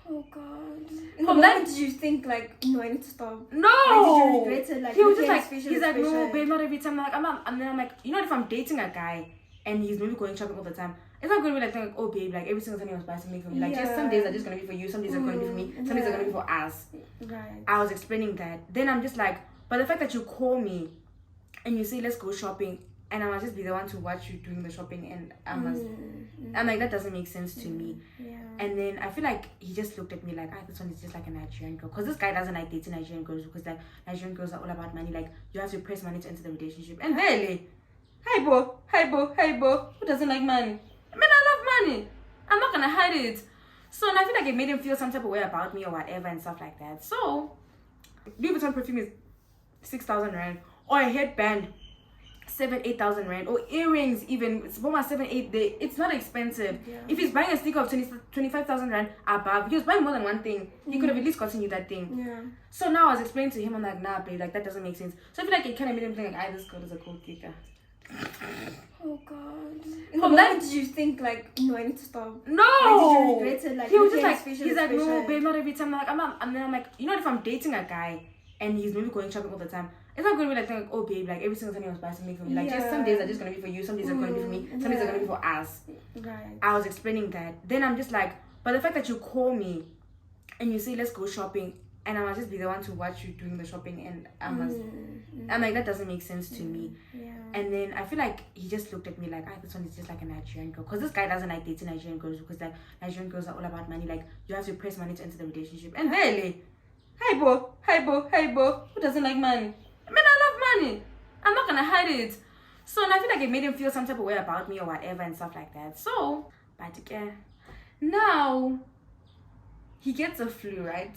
Oh god. From that, did you think like, no, I need to stop? No. Like, did you regret it? Like, he was just like, he's like, no, babe, not every time. I'm like, and then I'm like, you know, if I'm dating a guy and he's maybe going shopping all the time, it's not going to be like, oh, babe, like every single time he was buying something for me. Like, just some days are just going to be for you, some days are going to be for me, some days are going to be for us. Right. I was explaining that. Then I'm just like, but the fact that you call me and you say, let's go shopping, and I must just be the one to watch you doing the shopping, and I'm like, that doesn't make sense to me. And then I feel like he just looked at me like, this one is just like a Nigerian girl, because this guy doesn't like dating Nigerian girls, because like Nigerian girls are all about money. Like you have to press money to enter the relationship. And really, hi bo, who doesn't like money? I mean, I love money. I'm not gonna hide it. So and I feel like it made him feel some type of way about me or whatever and stuff like that. So Louis Vuitton perfume is 6,000 rand, or a headband 7,000-8,000 rand, or earrings even it's about 7-8. It's not expensive. If he's buying a sneaker of 25,000 rand above, he was buying more than one thing. He could have at least gotten you that thing. So now I was explaining to him, I'm like, nah, babe, like that doesn't make sense. So I feel like it kind of made him think like, this girl is a gold digger. Oh god. From that, did you think like, no, I need to stop? No. Like, did you regret it? Like, he was just like, he's like, no, babe, not every time. Like and then I'm like, you know, if I'm dating a guy and he's maybe going shopping all the time, it's not going to be like, oh babe, like every single time he was buying something for me. Like just some days are just going to be for you, some days are going to be for me, some days are going to be for us. Right. I was explaining that. Then I'm just like, but the fact that you call me and you say let's go shopping, and I must just be the one to watch you doing the shopping, and I'm like, that doesn't make sense to me. And then I feel like he just looked at me like, this one is just like a Nigerian girl, because this guy doesn't like dating Nigerian girls, because like Nigerian girls are all about money. Like you have to press money to enter the relationship. And really, hi bo, who doesn't like money? I mean, I love money. I'm not gonna hide it. So and I feel like it made him feel some type of way about me or whatever and stuff like that. So, but yeah, now he gets a flu, right?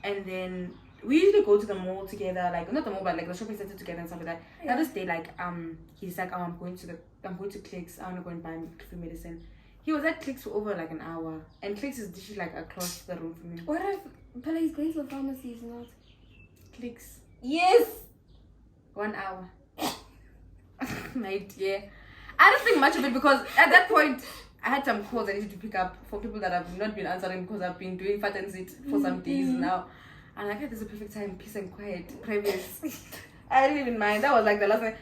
And then we usually go to the mall together, like not the mall, but like the shopping center together and stuff like that. The other day, like he's like, I'm going to Clicks. I want to go and buy flu medicine. He was at Clicks for over like an hour, and Clicks is literally like across the room from me. What if Pella is going to the pharmacy? Is not Clicks? Yes. 1 hour. My dear, I don't think much of it, because at that point I had some calls I needed to pick up for people that have not been answering, because I've been doing fat and sit for some days now. And like, this is a perfect time, peace and quiet, previous. I didn't even mind. That was like the last time.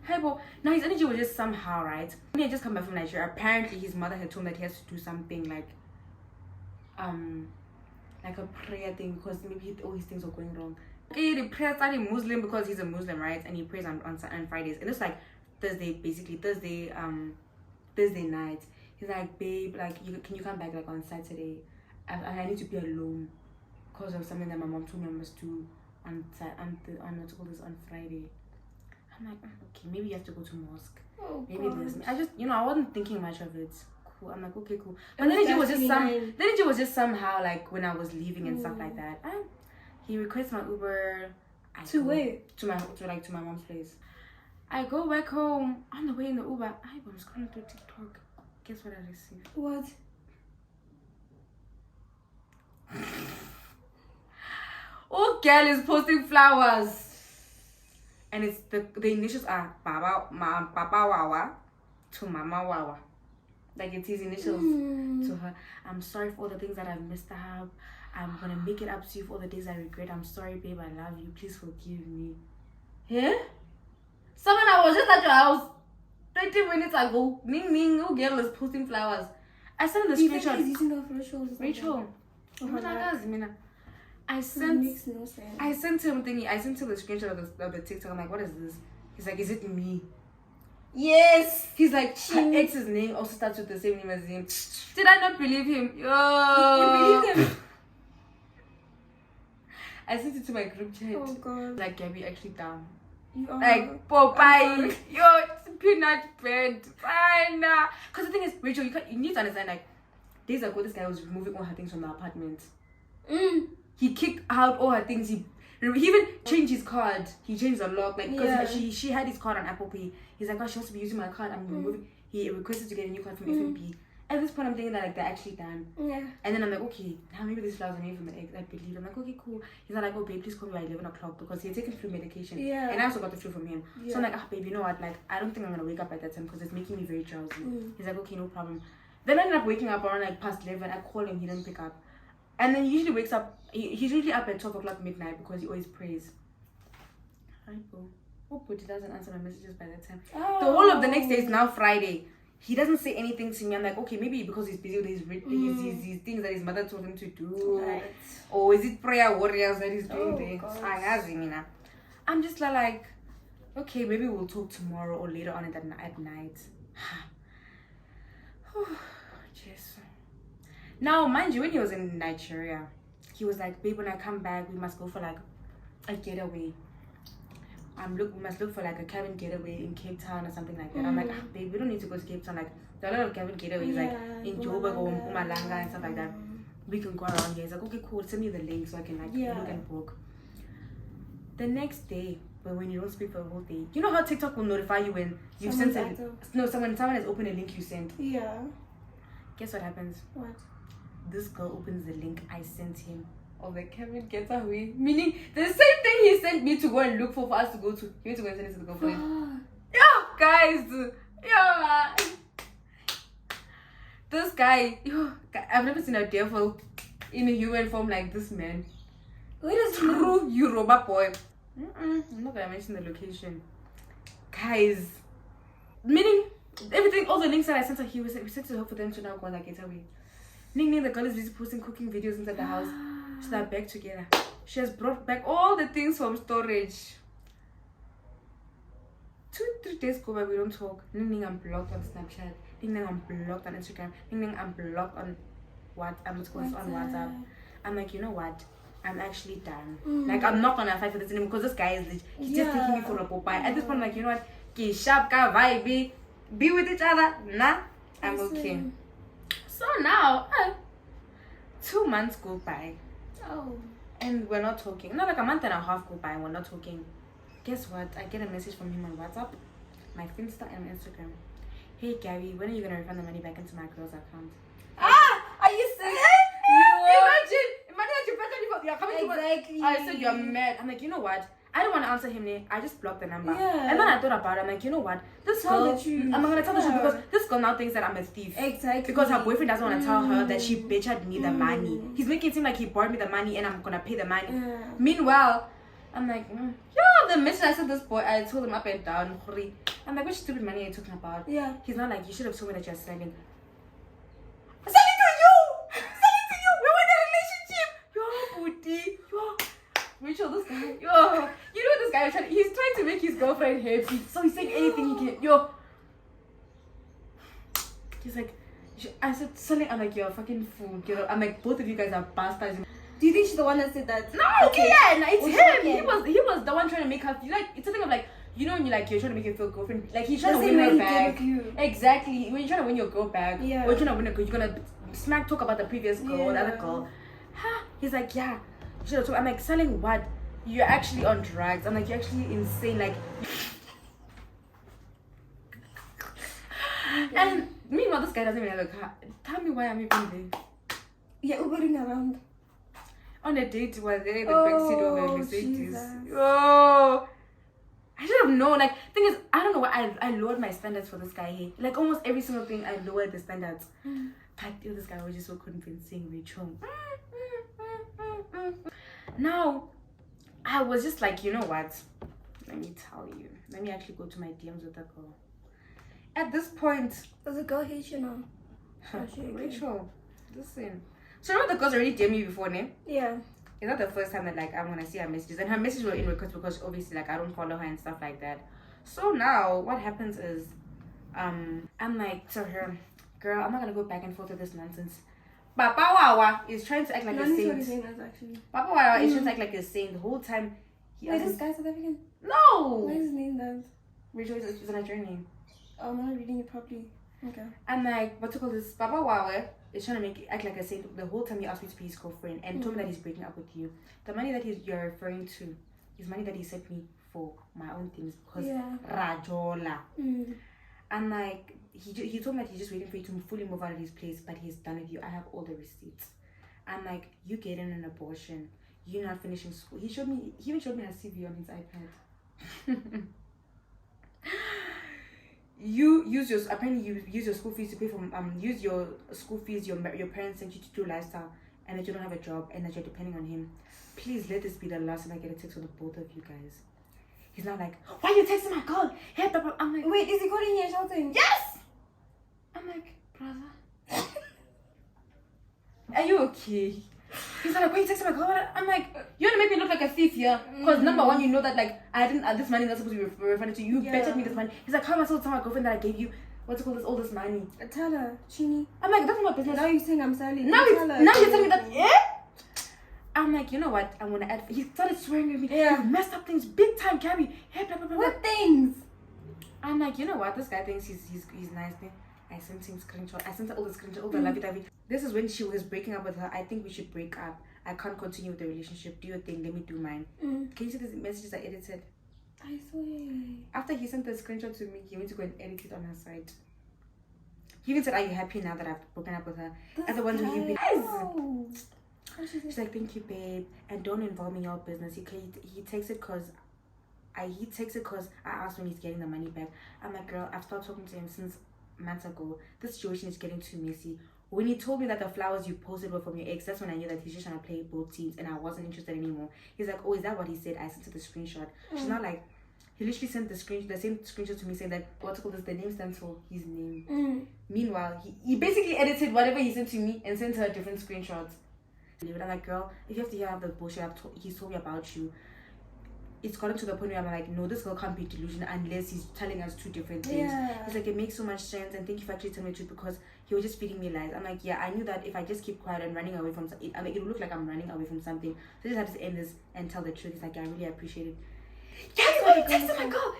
Hi, bo. Now his energy was just somehow, right? When he had just come back from Nigeria, apparently his mother had told him that he has to do something like a prayer thing, because maybe all his things were going wrong. He prays starting Muslim, because he's a Muslim, right? And he prays on Fridays. And it's like Thursday night. He's like, babe, like can you come back like on Saturday? I need to be alone because of something that my mom told me I must do on Friday. I'm like, okay, maybe you have to go to mosque. Oh, maybe this. I just, I wasn't thinking much of it. Cool. I'm like, okay, cool. But the energy was just somehow like when I was leaving and stuff like that. And he requests my Uber. To where? To my mom's place. I go back home. On the way in the Uber, I'm scrolling through TikTok. Guess what I received? What? Oh, girl is posting flowers. And it's the initials are Papa Wawa to Mama Wawa. Like it's his initials to her. I'm sorry for all the things that I've messed up. I'm gonna make it up to you for all the days I regret. I'm sorry, babe. I love you. Please forgive me. Yeah? Someone I was just at your house 20 minutes ago. Ning Ning, no girl is posting flowers. I sent the screenshot. He's using her for Rachel. I sent him thingy. I sent him the screenshot of the TikTok. I'm like, what is this? He's like, is it me? Yes. He's like, her ex's name also starts with the same name as him. Did I not believe him? Yo. You believe him? I sent it to my group chat. Oh god. Like, Gabby actually down. You are. Like, Popeye. Yo, it's peanut bread. Fine. Because the thing is, Rachel, you need to understand, like, days ago, this guy was removing all her things from the apartment. He kicked out all her things. He even changed his card. He changed the lock. Like, because she had his card on Apple Pay. He's like, oh, she has to be using my card. I'm removing. He requested to get a new card from FNB. At this point, I'm thinking that, like, they're actually done. Yeah. And then I'm like, okay, now maybe these flowers are made from the egg. I believe. I'm like, okay, cool. He's not like, oh, babe, please call me by 11 o'clock because he had taken flu medication. Yeah. And I also got the flu from him. Yeah. So I'm like, babe, you know what? Like, I don't think I'm going to wake up at that time because it's making me very drowsy. He's like, okay, no problem. Then I ended up waking up around, like, past 11. I called him. He didn't pick up. And then he usually wakes up. He's usually up at 12 o'clock midnight because he always prays. Hi, bro. Hope he doesn't answer my messages by that time. Oh. The whole of the next day is now Friday. He doesn't say anything to me. I'm like, okay, maybe because he's busy with his things that his mother told him to do. Right. Or is it prayer warriors that he's doing there? I'm just like, okay, maybe we'll talk tomorrow or later on at night. Jeez. Now, mind you, when he was in Nigeria, he was like, babe, when I come back, we must go for like a getaway. We must look for like a cabin getaway in Cape Town or something like that. I'm like, babe, we don't need to go to Cape Town. Like, there are a lot of cabin getaways like in Joburg or Mpumalanga and stuff like that. We can go around here. He's like, okay, cool. Send me the link so I can like look and book. The next day, but when you don't speak for a whole day, you know how TikTok will notify you when you sent someone has opened a link you sent. Yeah. Guess what happens? What? This girl opens the link I sent him. Oh, the cabin getaway. Meaning the same thing he sent me to go and look for us to go to. He went to go and send it to the girlfriend. Yo, guys. Yo, this guy. Yo, I've never seen a devil in a human form like this man. Where does true Yoruba boy? I'm not gonna mention the location. Guys. Meaning everything, all the links that I sent her, we sent to her for them to now go on that getaway. Ning, the girl is busy posting cooking videos inside the house. So they're back together. She has brought back all the things from storage. 2-3 days go by, we don't talk. Ning, I'm blocked on Snapchat. Ning, I'm blocked on Instagram. Ning, I'm blocked on WhatsApp. I'm like, you know what? I'm actually done. Like, I'm not gonna fight for this anymore because this guy is he's just taking me for a Popeye. At this point, I'm like, you know what? Ki sharp ka vibe. Be with each other. Nah, I'm okay. So now, 2 months go by. Oh. And we're not talking. Not like a month and a half go by and we're not talking. Guess what? I get a message from him on WhatsApp, my Finsta and Instagram. Hey Gabby, when are you gonna refund the money back into my girl's account? Are you serious? Imagine that you're coming exactly. To I said you're mad. I'm like, you know what? I don't want to answer him. I just blocked the number. Yeah. And then I thought about it. I'm like, you know what? This girl, I'm gonna tell the truth because this girl now thinks that I'm a thief. Exactly. Because her boyfriend doesn't want to tell her that she bitched me the money. He's making it seem like he borrowed me the money and I'm gonna pay the money. Meanwhile, I'm like, the message I sent this boy, I told him up and down. I'm like, which stupid money are you talking about? Yeah. He's not like, you should have told me that you're selling. Selling to you! Selling to you! We're in a relationship! Yo, booty. Yo. Rachel, this guy, yo, you know this guy he's trying to make his girlfriend happy, so he's saying anything he can. Yo, he's like, I said selling. I'm like, you're a fucking fool. You know, I'm like, both of you guys are bastards. Do you think she's the one that said that? No, okay, yeah, no, it's him. He was the one trying to make her feel like it's a thing of like, you know, when you're trying to make your girlfriend like he's trying to win her back. Exactly, when you're trying to win your girl back, or you're trying to win a girl, you're gonna smack talk about the previous girl or the other girl. He's like, yeah. I'm like, selling what? You're actually on drugs. I'm like, you're actually insane. Like, and meanwhile, this guy doesn't even have a car. Tell me why I'm even there. Yeah, Ubering around. On a date where they're in the backseat of a Mercedes. Oh, I should have known. Like, thing is, I don't know why I lowered my standards for this guy here. Like, almost every single thing, I lowered the standards. But this guy was just so convincing, Rachel. Now, I was just like, you know what? Let me tell you. Let me actually go to my DMs with that girl. At this point, does the girl hate you now? Rachel, listen. So, you know the girls already DM'd me before, ne? Yeah. It's not the first time that like I'm gonna see her messages, and her messages were in request because obviously like I don't follow her and stuff like that. So now what happens is, I'm like to her, girl, I'm not gonna go back and forth with this nonsense. Papa Wawa is trying to act like a saint. Papa Wawa is trying to act like a saint the whole time. Wait, this guy's South African? No. Why is his name that? Rachel is a Nigerian. Oh, I'm not reading it properly. Okay. I'm like, what to call this? Papa Wawa is trying to make it act like a saint the whole time he asked me to be his girlfriend and told me that he's breaking up with you. The money that you're referring to is money that he sent me for my own things because Rajola. And like he told me that he's just waiting for you to fully move out of his place, but he's done with you. I have all the receipts. And like, you getting an abortion, you're not finishing school. He even showed me a CV on his iPad. You use your school fees to pay for use your school fees your parents sent you to do lifestyle, and that you don't have a job and that you're depending on him. Please let this be the last time I get a text from the both of you guys. He's not like, why are you texting my girl? Hey, Papa. I'm like, wait, is he calling you and shouting? Yes. I'm like, brother, are you okay? He's like, why are you texting my girl? I'm like, you want to make me look like a thief here? Because number one, you know that like I didn't this money that's supposed to be refunded to you. You betted me this money. He's like, how am I supposed to tell my girlfriend that I gave you all this money? Tell her, Chini. I'm like, that's not my business. Now you're saying I'm silent. Now you're telling me that, yeah? I'm like, you know what? I'm gonna add. He started swearing at me. Yeah. You've messed up things big time, Gabby. Hey, blah, blah, blah, what things? I'm like, you know what? This guy thinks he's nice. Then I sent him screenshot. I sent her all the screenshot, all the lovey-dovey. This is when she was breaking up with her. I think we should break up. I can't continue with the relationship. Do your thing. Let me do mine. Can you see the messages I edited? I swear. After he sent the screenshot to me, he went to go and edit it on her side. He even said, are you happy now that I've broken up with her? And the ones who you She's like, thank you, babe, and don't involve me in your business. He takes it because I asked when he's getting the money back. I'm like, girl, I've stopped talking to him since months ago. This situation is getting too messy. When he told me that the flowers you posted were from your ex, that's when I knew that he's just trying to play both teams and I wasn't interested anymore. He's like, oh, is that what he said? I sent her the screenshot. She's not like, he literally sent the same screenshot to me saying that the name stands for his name. Meanwhile, he basically edited whatever he sent to me and sent her a different screenshot. I'm like, girl, if you have to hear the bullshit he's told me about you, it's gotten to the point where I'm like, no, this girl can't be delusional unless he's telling us two different things. Yeah. He's like, it makes so much sense, and thank you for actually telling me the truth because he was just feeding me lies. I'm like, yeah, I knew that if I just keep quiet and running away from something, I mean, it'll look like I'm running away from something. So I just have to end this and tell the truth. He's like, yeah, I really appreciate it. Yeah, why you texting my girl?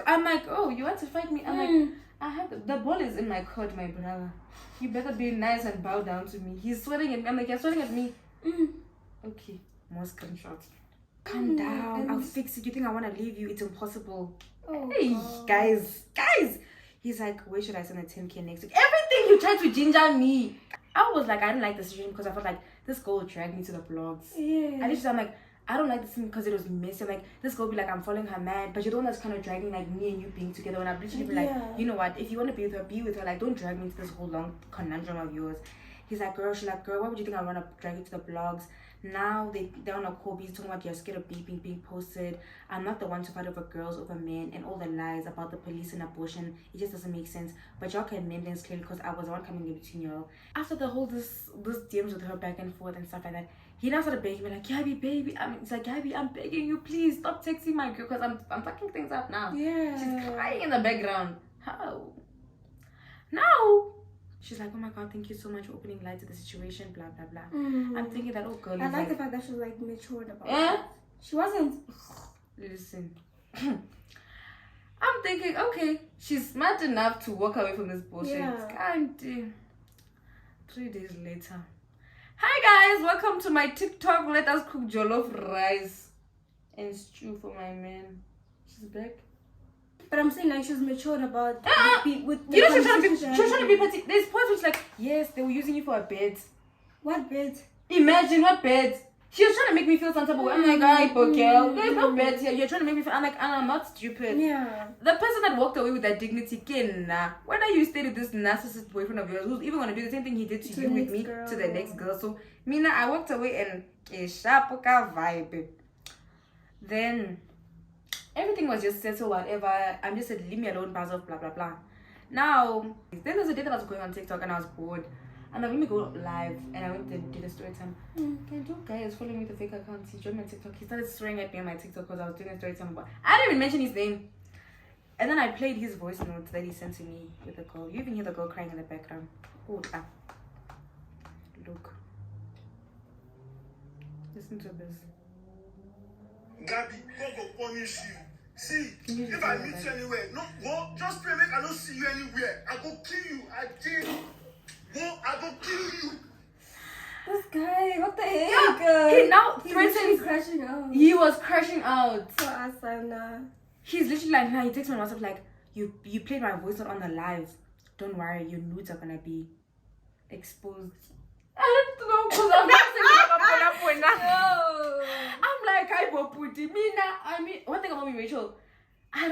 I'm like, oh, you want to fight me? I'm like, I have the ball is in my court, my brother. You better be nice and bow down to me. He's sweating at me. I'm like, you're sweating at me. Okay, more screenshots. Calm down. I'll fix it. You think I want to leave you? It's impossible. Hey, God. guys. He's like, where should I send a 10K next week? Everything you tried to ginger me. I was like, I didn't like the situation because I felt like this girl dragged me to the blogs. Yeah. I'm like, I don't like this thing because it was messy. I'm like, this girl be like, I'm following her man, but you're the one that's kind of dragging like me and you being together. And I've literally be like, you know what? If you want to be with her. Like, don't drag me into this whole long conundrum of yours. He's like, girl, why would you think I want to drag you to the blogs? Now they're on a call, he's talking about you're scared of being posted. I'm not the one to fight over girls, over men, and all the lies about the police and abortion. It just doesn't make sense. But y'all can mend things clearly because I was the one coming in between y'all. After the whole this DMs with her back and forth and stuff like that, he now started begging me like, Gabby, baby. It's like, Gabby, I'm begging you, please stop texting my girl because I'm fucking things up now. Yeah. She's crying in the background. How? No. She's like, oh my God, thank you so much for opening light to the situation, blah, blah, blah. I'm thinking that, oh, girl, I like the fact that she was like matured about it. She wasn't. Listen. I'm thinking, okay, she's smart enough to walk away from this bullshit. Yeah. And 3 days later. Hi, guys. Welcome to my TikTok. Let us cook jollof rice and stew for my man. She's back. But I'm saying like she was matured about with you know, she was trying to be petty. There's points which like, yes, they were using you for a bed. What bed? Imagine what bed. She was trying to make me feel some type of way. I'm like, "Hi, girl. There's no bed here. You're trying to make me feel." I'm like, "I'm not stupid." Yeah. The person that walked away with that dignity, whether you stay with this narcissist boyfriend of yours who's even gonna do the same thing he did to you with me to the next girl. So, Mina, I walked away and a sharp vibe. Then everything was just settled, whatever. I'm just said, leave me alone, buzz off, blah blah blah. Now, then there's a day that I was going on TikTok and I was bored. And then let me go live and I went and did a story time. Okay, two guys following me with a fake account. He joined my TikTok. He started swearing at me on my TikTok because I was doing a story time about. I didn't even mention his name. And then I played his voice notes that he sent to me with the girl. You even hear the girl crying in the background. Hold up. Look. Listen to this. Gabby, God will punish you. See, if I meet you anywhere, no, go, just pray, make I don't see you anywhere. I go kill you. I did. Go, I go kill you. This guy, what the heck? Yeah, he now he's threatening. crashing out. He was crashing out. So Asana. He's literally like, now he takes my WhatsApp like, you played my voice note on the live. Don't worry, your nudes are gonna be exposed. I don't know because I'm not saying No. I'm like, I will put it. I mean, one thing about me, Rachel, I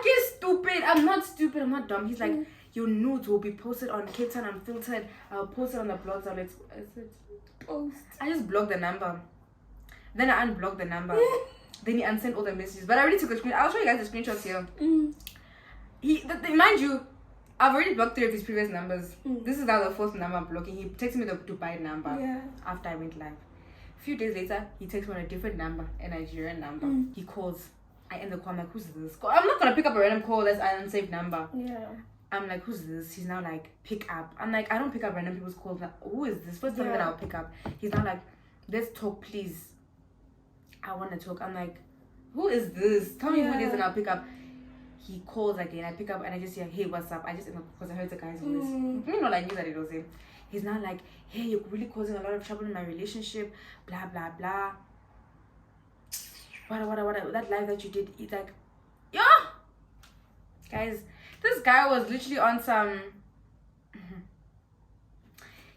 get stupid. I'm not stupid. I'm not dumb. He's like, your nudes will be posted on Kitan Unfiltered. I'll post it on the blogs. I said, Post. I just blocked the number. Then I unblocked the number. Then he unsent all the messages. But I already took a screen. I'll show you guys the screenshots here. Mind you, I've already blocked 3 of his previous numbers. This is now the 4th number I'm blocking. He texted me the Dubai number after I went live. A few days later, he texts me on a different number, a Nigerian number. He calls. I end the call. I'm like, who's this? I'm not gonna pick up a random call that's an unsafe number. Yeah. I'm like, who's this? He's now like, pick up. I'm like, I don't pick up random people's calls. Like, who is this? First time that I'll pick up. He's now like, let's talk, please. I want to talk. I'm like, who is this? Tell me who it is and I'll pick up. He calls again. I pick up and I just hear, hey, what's up? I just, because I heard the guy's voice. You know, I knew that it was him. He's now like, hey, you're really causing a lot of trouble in my relationship. Blah, blah, blah. What. That live that you did, it's like, yeah. Guys, this guy was literally on some.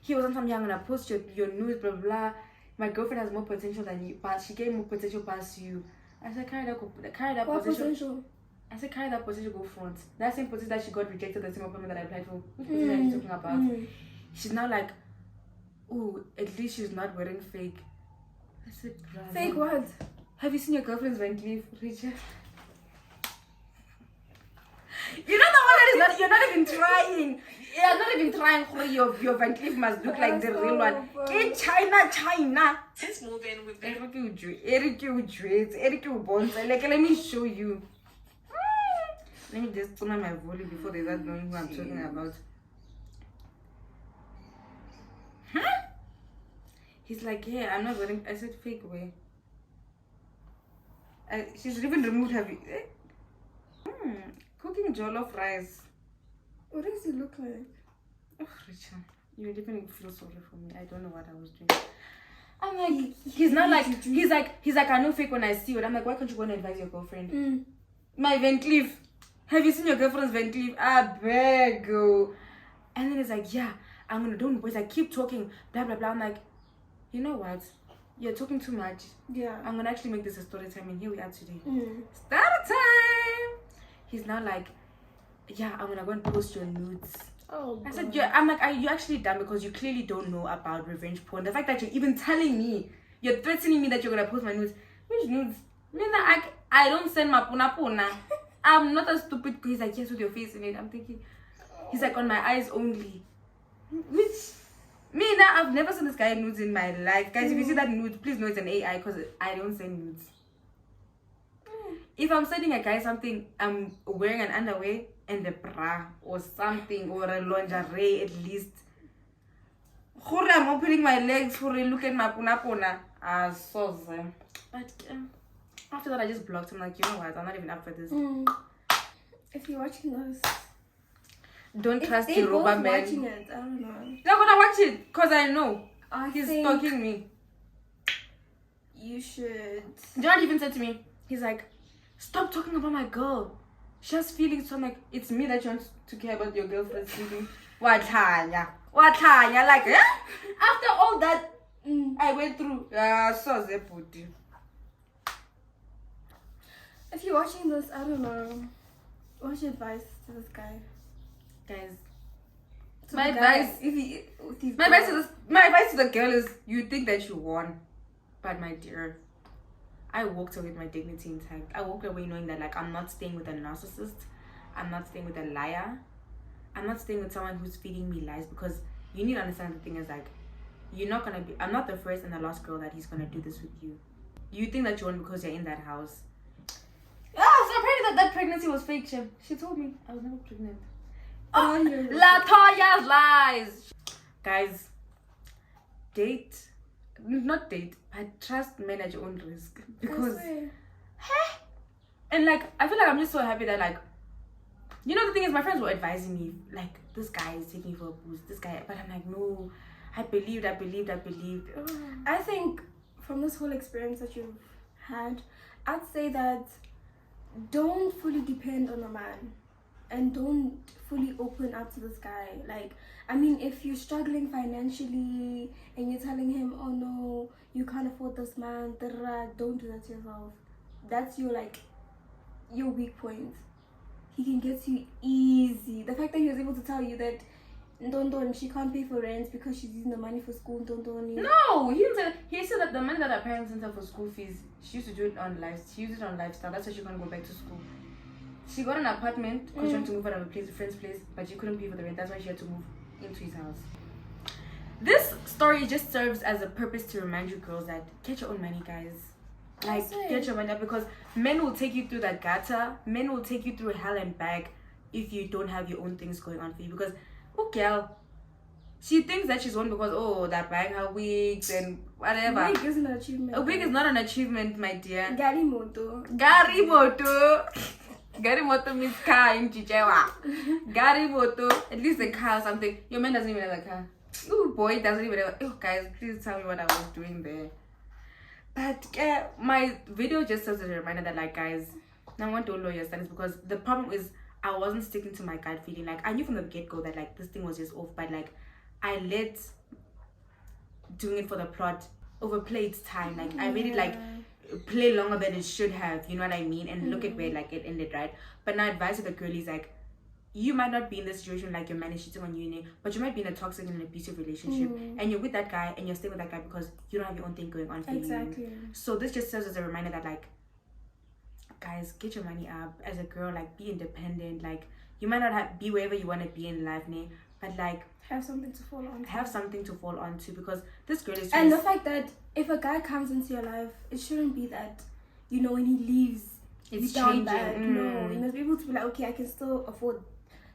He was on some, I'm gonna post your news, blah, blah. My girlfriend has more potential than you, but she gave more potential past you. I said, carry that potential. I said, carry that potential, go front. That same potential that she got rejected, the same appointment that I applied for. Which potential are you talking about? She's now like, oh, at least she's not wearing fake. I said, fake what? Have you seen your girlfriend's Van Cleef, Richard? You know the one that is not, you're not even trying. You're not even trying for your Van Cleef must look like the real one. In China. Let's move in with them. Eric Bonds. Like, let me show you. Let me just turn on my volume before they start knowing who I'm talking about. Huh? He's like, yeah, I'm not wearing. I said, fake way. She's even removed her. Cooking jollof rice. What does it look like? Oh, Richard, you even feel sorry for me. I don't know what I was doing. I'm like, he's like, I know fake when I see it. I'm like, why can't you go and advise your girlfriend? My Van Cleef. Have you seen your girlfriend's Van Cleef? I beg you. And then he's like, yeah, I'm gonna don't boys. I keep talking, blah blah blah. I'm like, you know what? You're talking too much. Yeah. I'm gonna actually make this a story time, and here we are today. Start time. He's now like, yeah, I'm gonna go and post your nudes. Oh, I said, yeah. I'm like, are you actually done? Because you clearly don't know about revenge porn. The fact that you're even telling me, you're threatening me that you're gonna post my nudes. Which nudes? I don't send my puna. I'm not a stupid. He's like, yes, with your face in it. I'm thinking, he's like, on my eyes only. Which, I've never seen this guy nudes in my life. Guys, if you see that nude, please know it's an AI because I don't send nudes. If I'm sending a guy something, I'm wearing an underwear and a bra or something or a lingerie at least. I'm opening my legs for a look at my puna. But after that, I just blocked him. Like, you know what? I'm not even up for this. If you're watching us, don't trust the Yoruba man. Watching it, I don't know. They're gonna watch it because I know he's stalking me. You should. John even said to me, he's like, stop talking about my girl. She has feelings. So I'm like, it's me that you want to care about your girlfriend's feelings. What Tanya? Like, after all that, I went through. So zepudi. If you're watching this, I don't know. What's your advice to this guy? Guys, To my the guy, advice. my My advice to the girl is: you think that you won, but my dear, I walked away with my dignity intact. I walked away knowing that like I'm not staying with a narcissist, I'm not staying with a liar, I'm not staying with someone who's feeding me lies. Because you need to understand the thing is like, you're not gonna be. I'm not the first and the last girl that he's gonna do this with you. You think that you won because you're in that house. So apparently that pregnancy was fake, Chef. She told me I was never pregnant. Latoya's lies. Guys, not date, but trust men at your own risk. Because, and like, I feel like I'm just so happy that like, you know, the thing is, my friends were advising me like, this guy is taking for a boost. This guy, but I'm like, no, I believed. I think from this whole experience that you've had, I'd say that don't fully depend on a man and don't fully open up to this guy. Like, I mean, if you're struggling financially and you're telling him, oh no, you can't afford this man, don't do that to yourself. That's your weak point. He can get you easy. The fact that he was able to tell you that she can't pay for rent because she's using the money for school. No, he said that the money that her parents sent her for school fees, she used to do it on she used it on lifestyle. That's why she can't go back to school. She got an apartment because she wanted to move out of a friend's place, but she couldn't pay for the rent. That's why she had to move into his house. This story just serves as a purpose to remind you girls that get your own money, guys. Like, get your money, because men will take you through that gutter. Men will take you through hell and back if you don't have your own things going on for you. Because girl, she thinks that she's won because that buying her wigs and whatever. A wig is an achievement. A wig is not an achievement, my dear. Gari moto Means car in Chichewa. Gari moto, at least a car or something. Your man doesn't even have a car. Oh boy, doesn't even have. Oh guys, please tell me what I was doing there. But my video just serves as a reminder that like, guys, I want to lower your standards, because the problem is I wasn't sticking to my gut feeling. Like, I knew from the get-go that like this thing was just off, but like I let doing it for the plot overplay its time. Like, I made it like play longer than it should have, you know what I mean? And look at where like it ended, right? But now advice to the girl is like, you might not be in this situation like your man is cheating on you, but you might be in a toxic and an abusive relationship, and you're with that guy and you're staying with that guy because you don't have your own thing going on for you. So this just serves as a reminder that like, guys, get your money up. As a girl, like, be independent. Like, you might not be wherever you want to be in life, but like, have something to fall on. Because this girl is just... And the fact that if a guy comes into your life, it shouldn't be that, you know, when he leaves, it's down changing. back. No, you must be able to be like, okay, I can still afford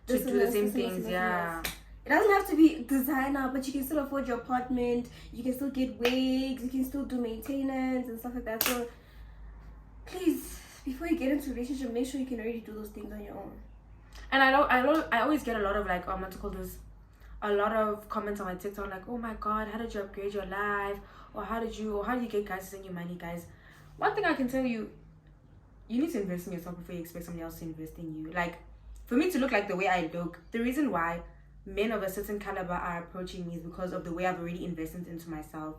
to do the same things. Yeah, it doesn't have to be designer, but you can still afford your apartment, you can still get wigs, you can still do maintenance and stuff like that. So please, before you get into a relationship, make sure you can already do those things on your own. And I always get a lot of like, what to call this, a lot of comments on my TikTok like, oh my god, how did you upgrade your life, or how did you get guys to send you money? Guys, one thing I can tell you, you need to invest in yourself before you expect somebody else to invest in you. Like, for me to look like the way I look, the reason why men of a certain caliber are approaching me is because of the way I've already invested into myself.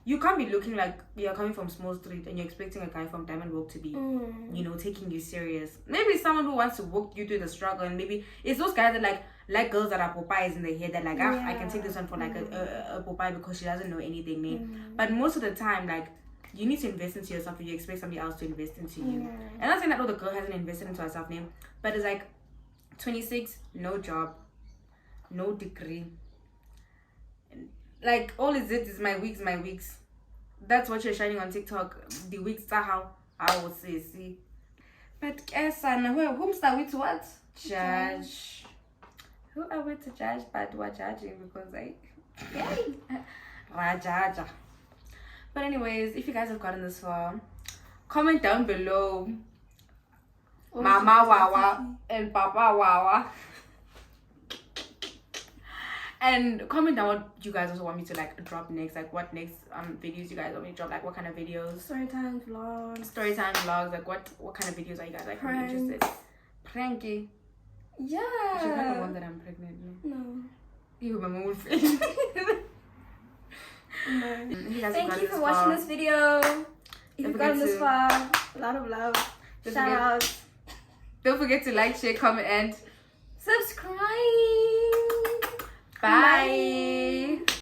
You can't be looking like you're coming from Small Street and you're expecting a guy from Diamond Walk to be, you know, taking you serious. Maybe someone who wants to walk you through the struggle, and maybe it's those guys that like girls that are Popeyes in their head that like, I can take this one for like a Popeye because she doesn't know anything. But most of the time, like, you need to invest into yourself if you expect somebody else to invest into you. And I'm not saying that the girl hasn't invested into herself, but it's like 26, no job, no degree. Like, all it is my wigs. That's what you're shining on TikTok. The wigs are how I would say, see. But whom start we to what? Judge. Who are we to judge? But we're judging because Rajaja. But anyways, if you guys have gotten this far, comment down below. Mama Wawa and Papa Wawa. And comment down what you guys also want me to like drop next, like what next videos you guys want me to drop, like what kind of videos. Storytime vlogs, like what kind of videos are you guys like really interested? Pranky. Yeah. She's not the one that I'm pregnant. No. You remember with Thank you for watching this video. If you've gotten this far, a lot of love. Shout out. Don't forget to like, share, comment, and subscribe. Bye.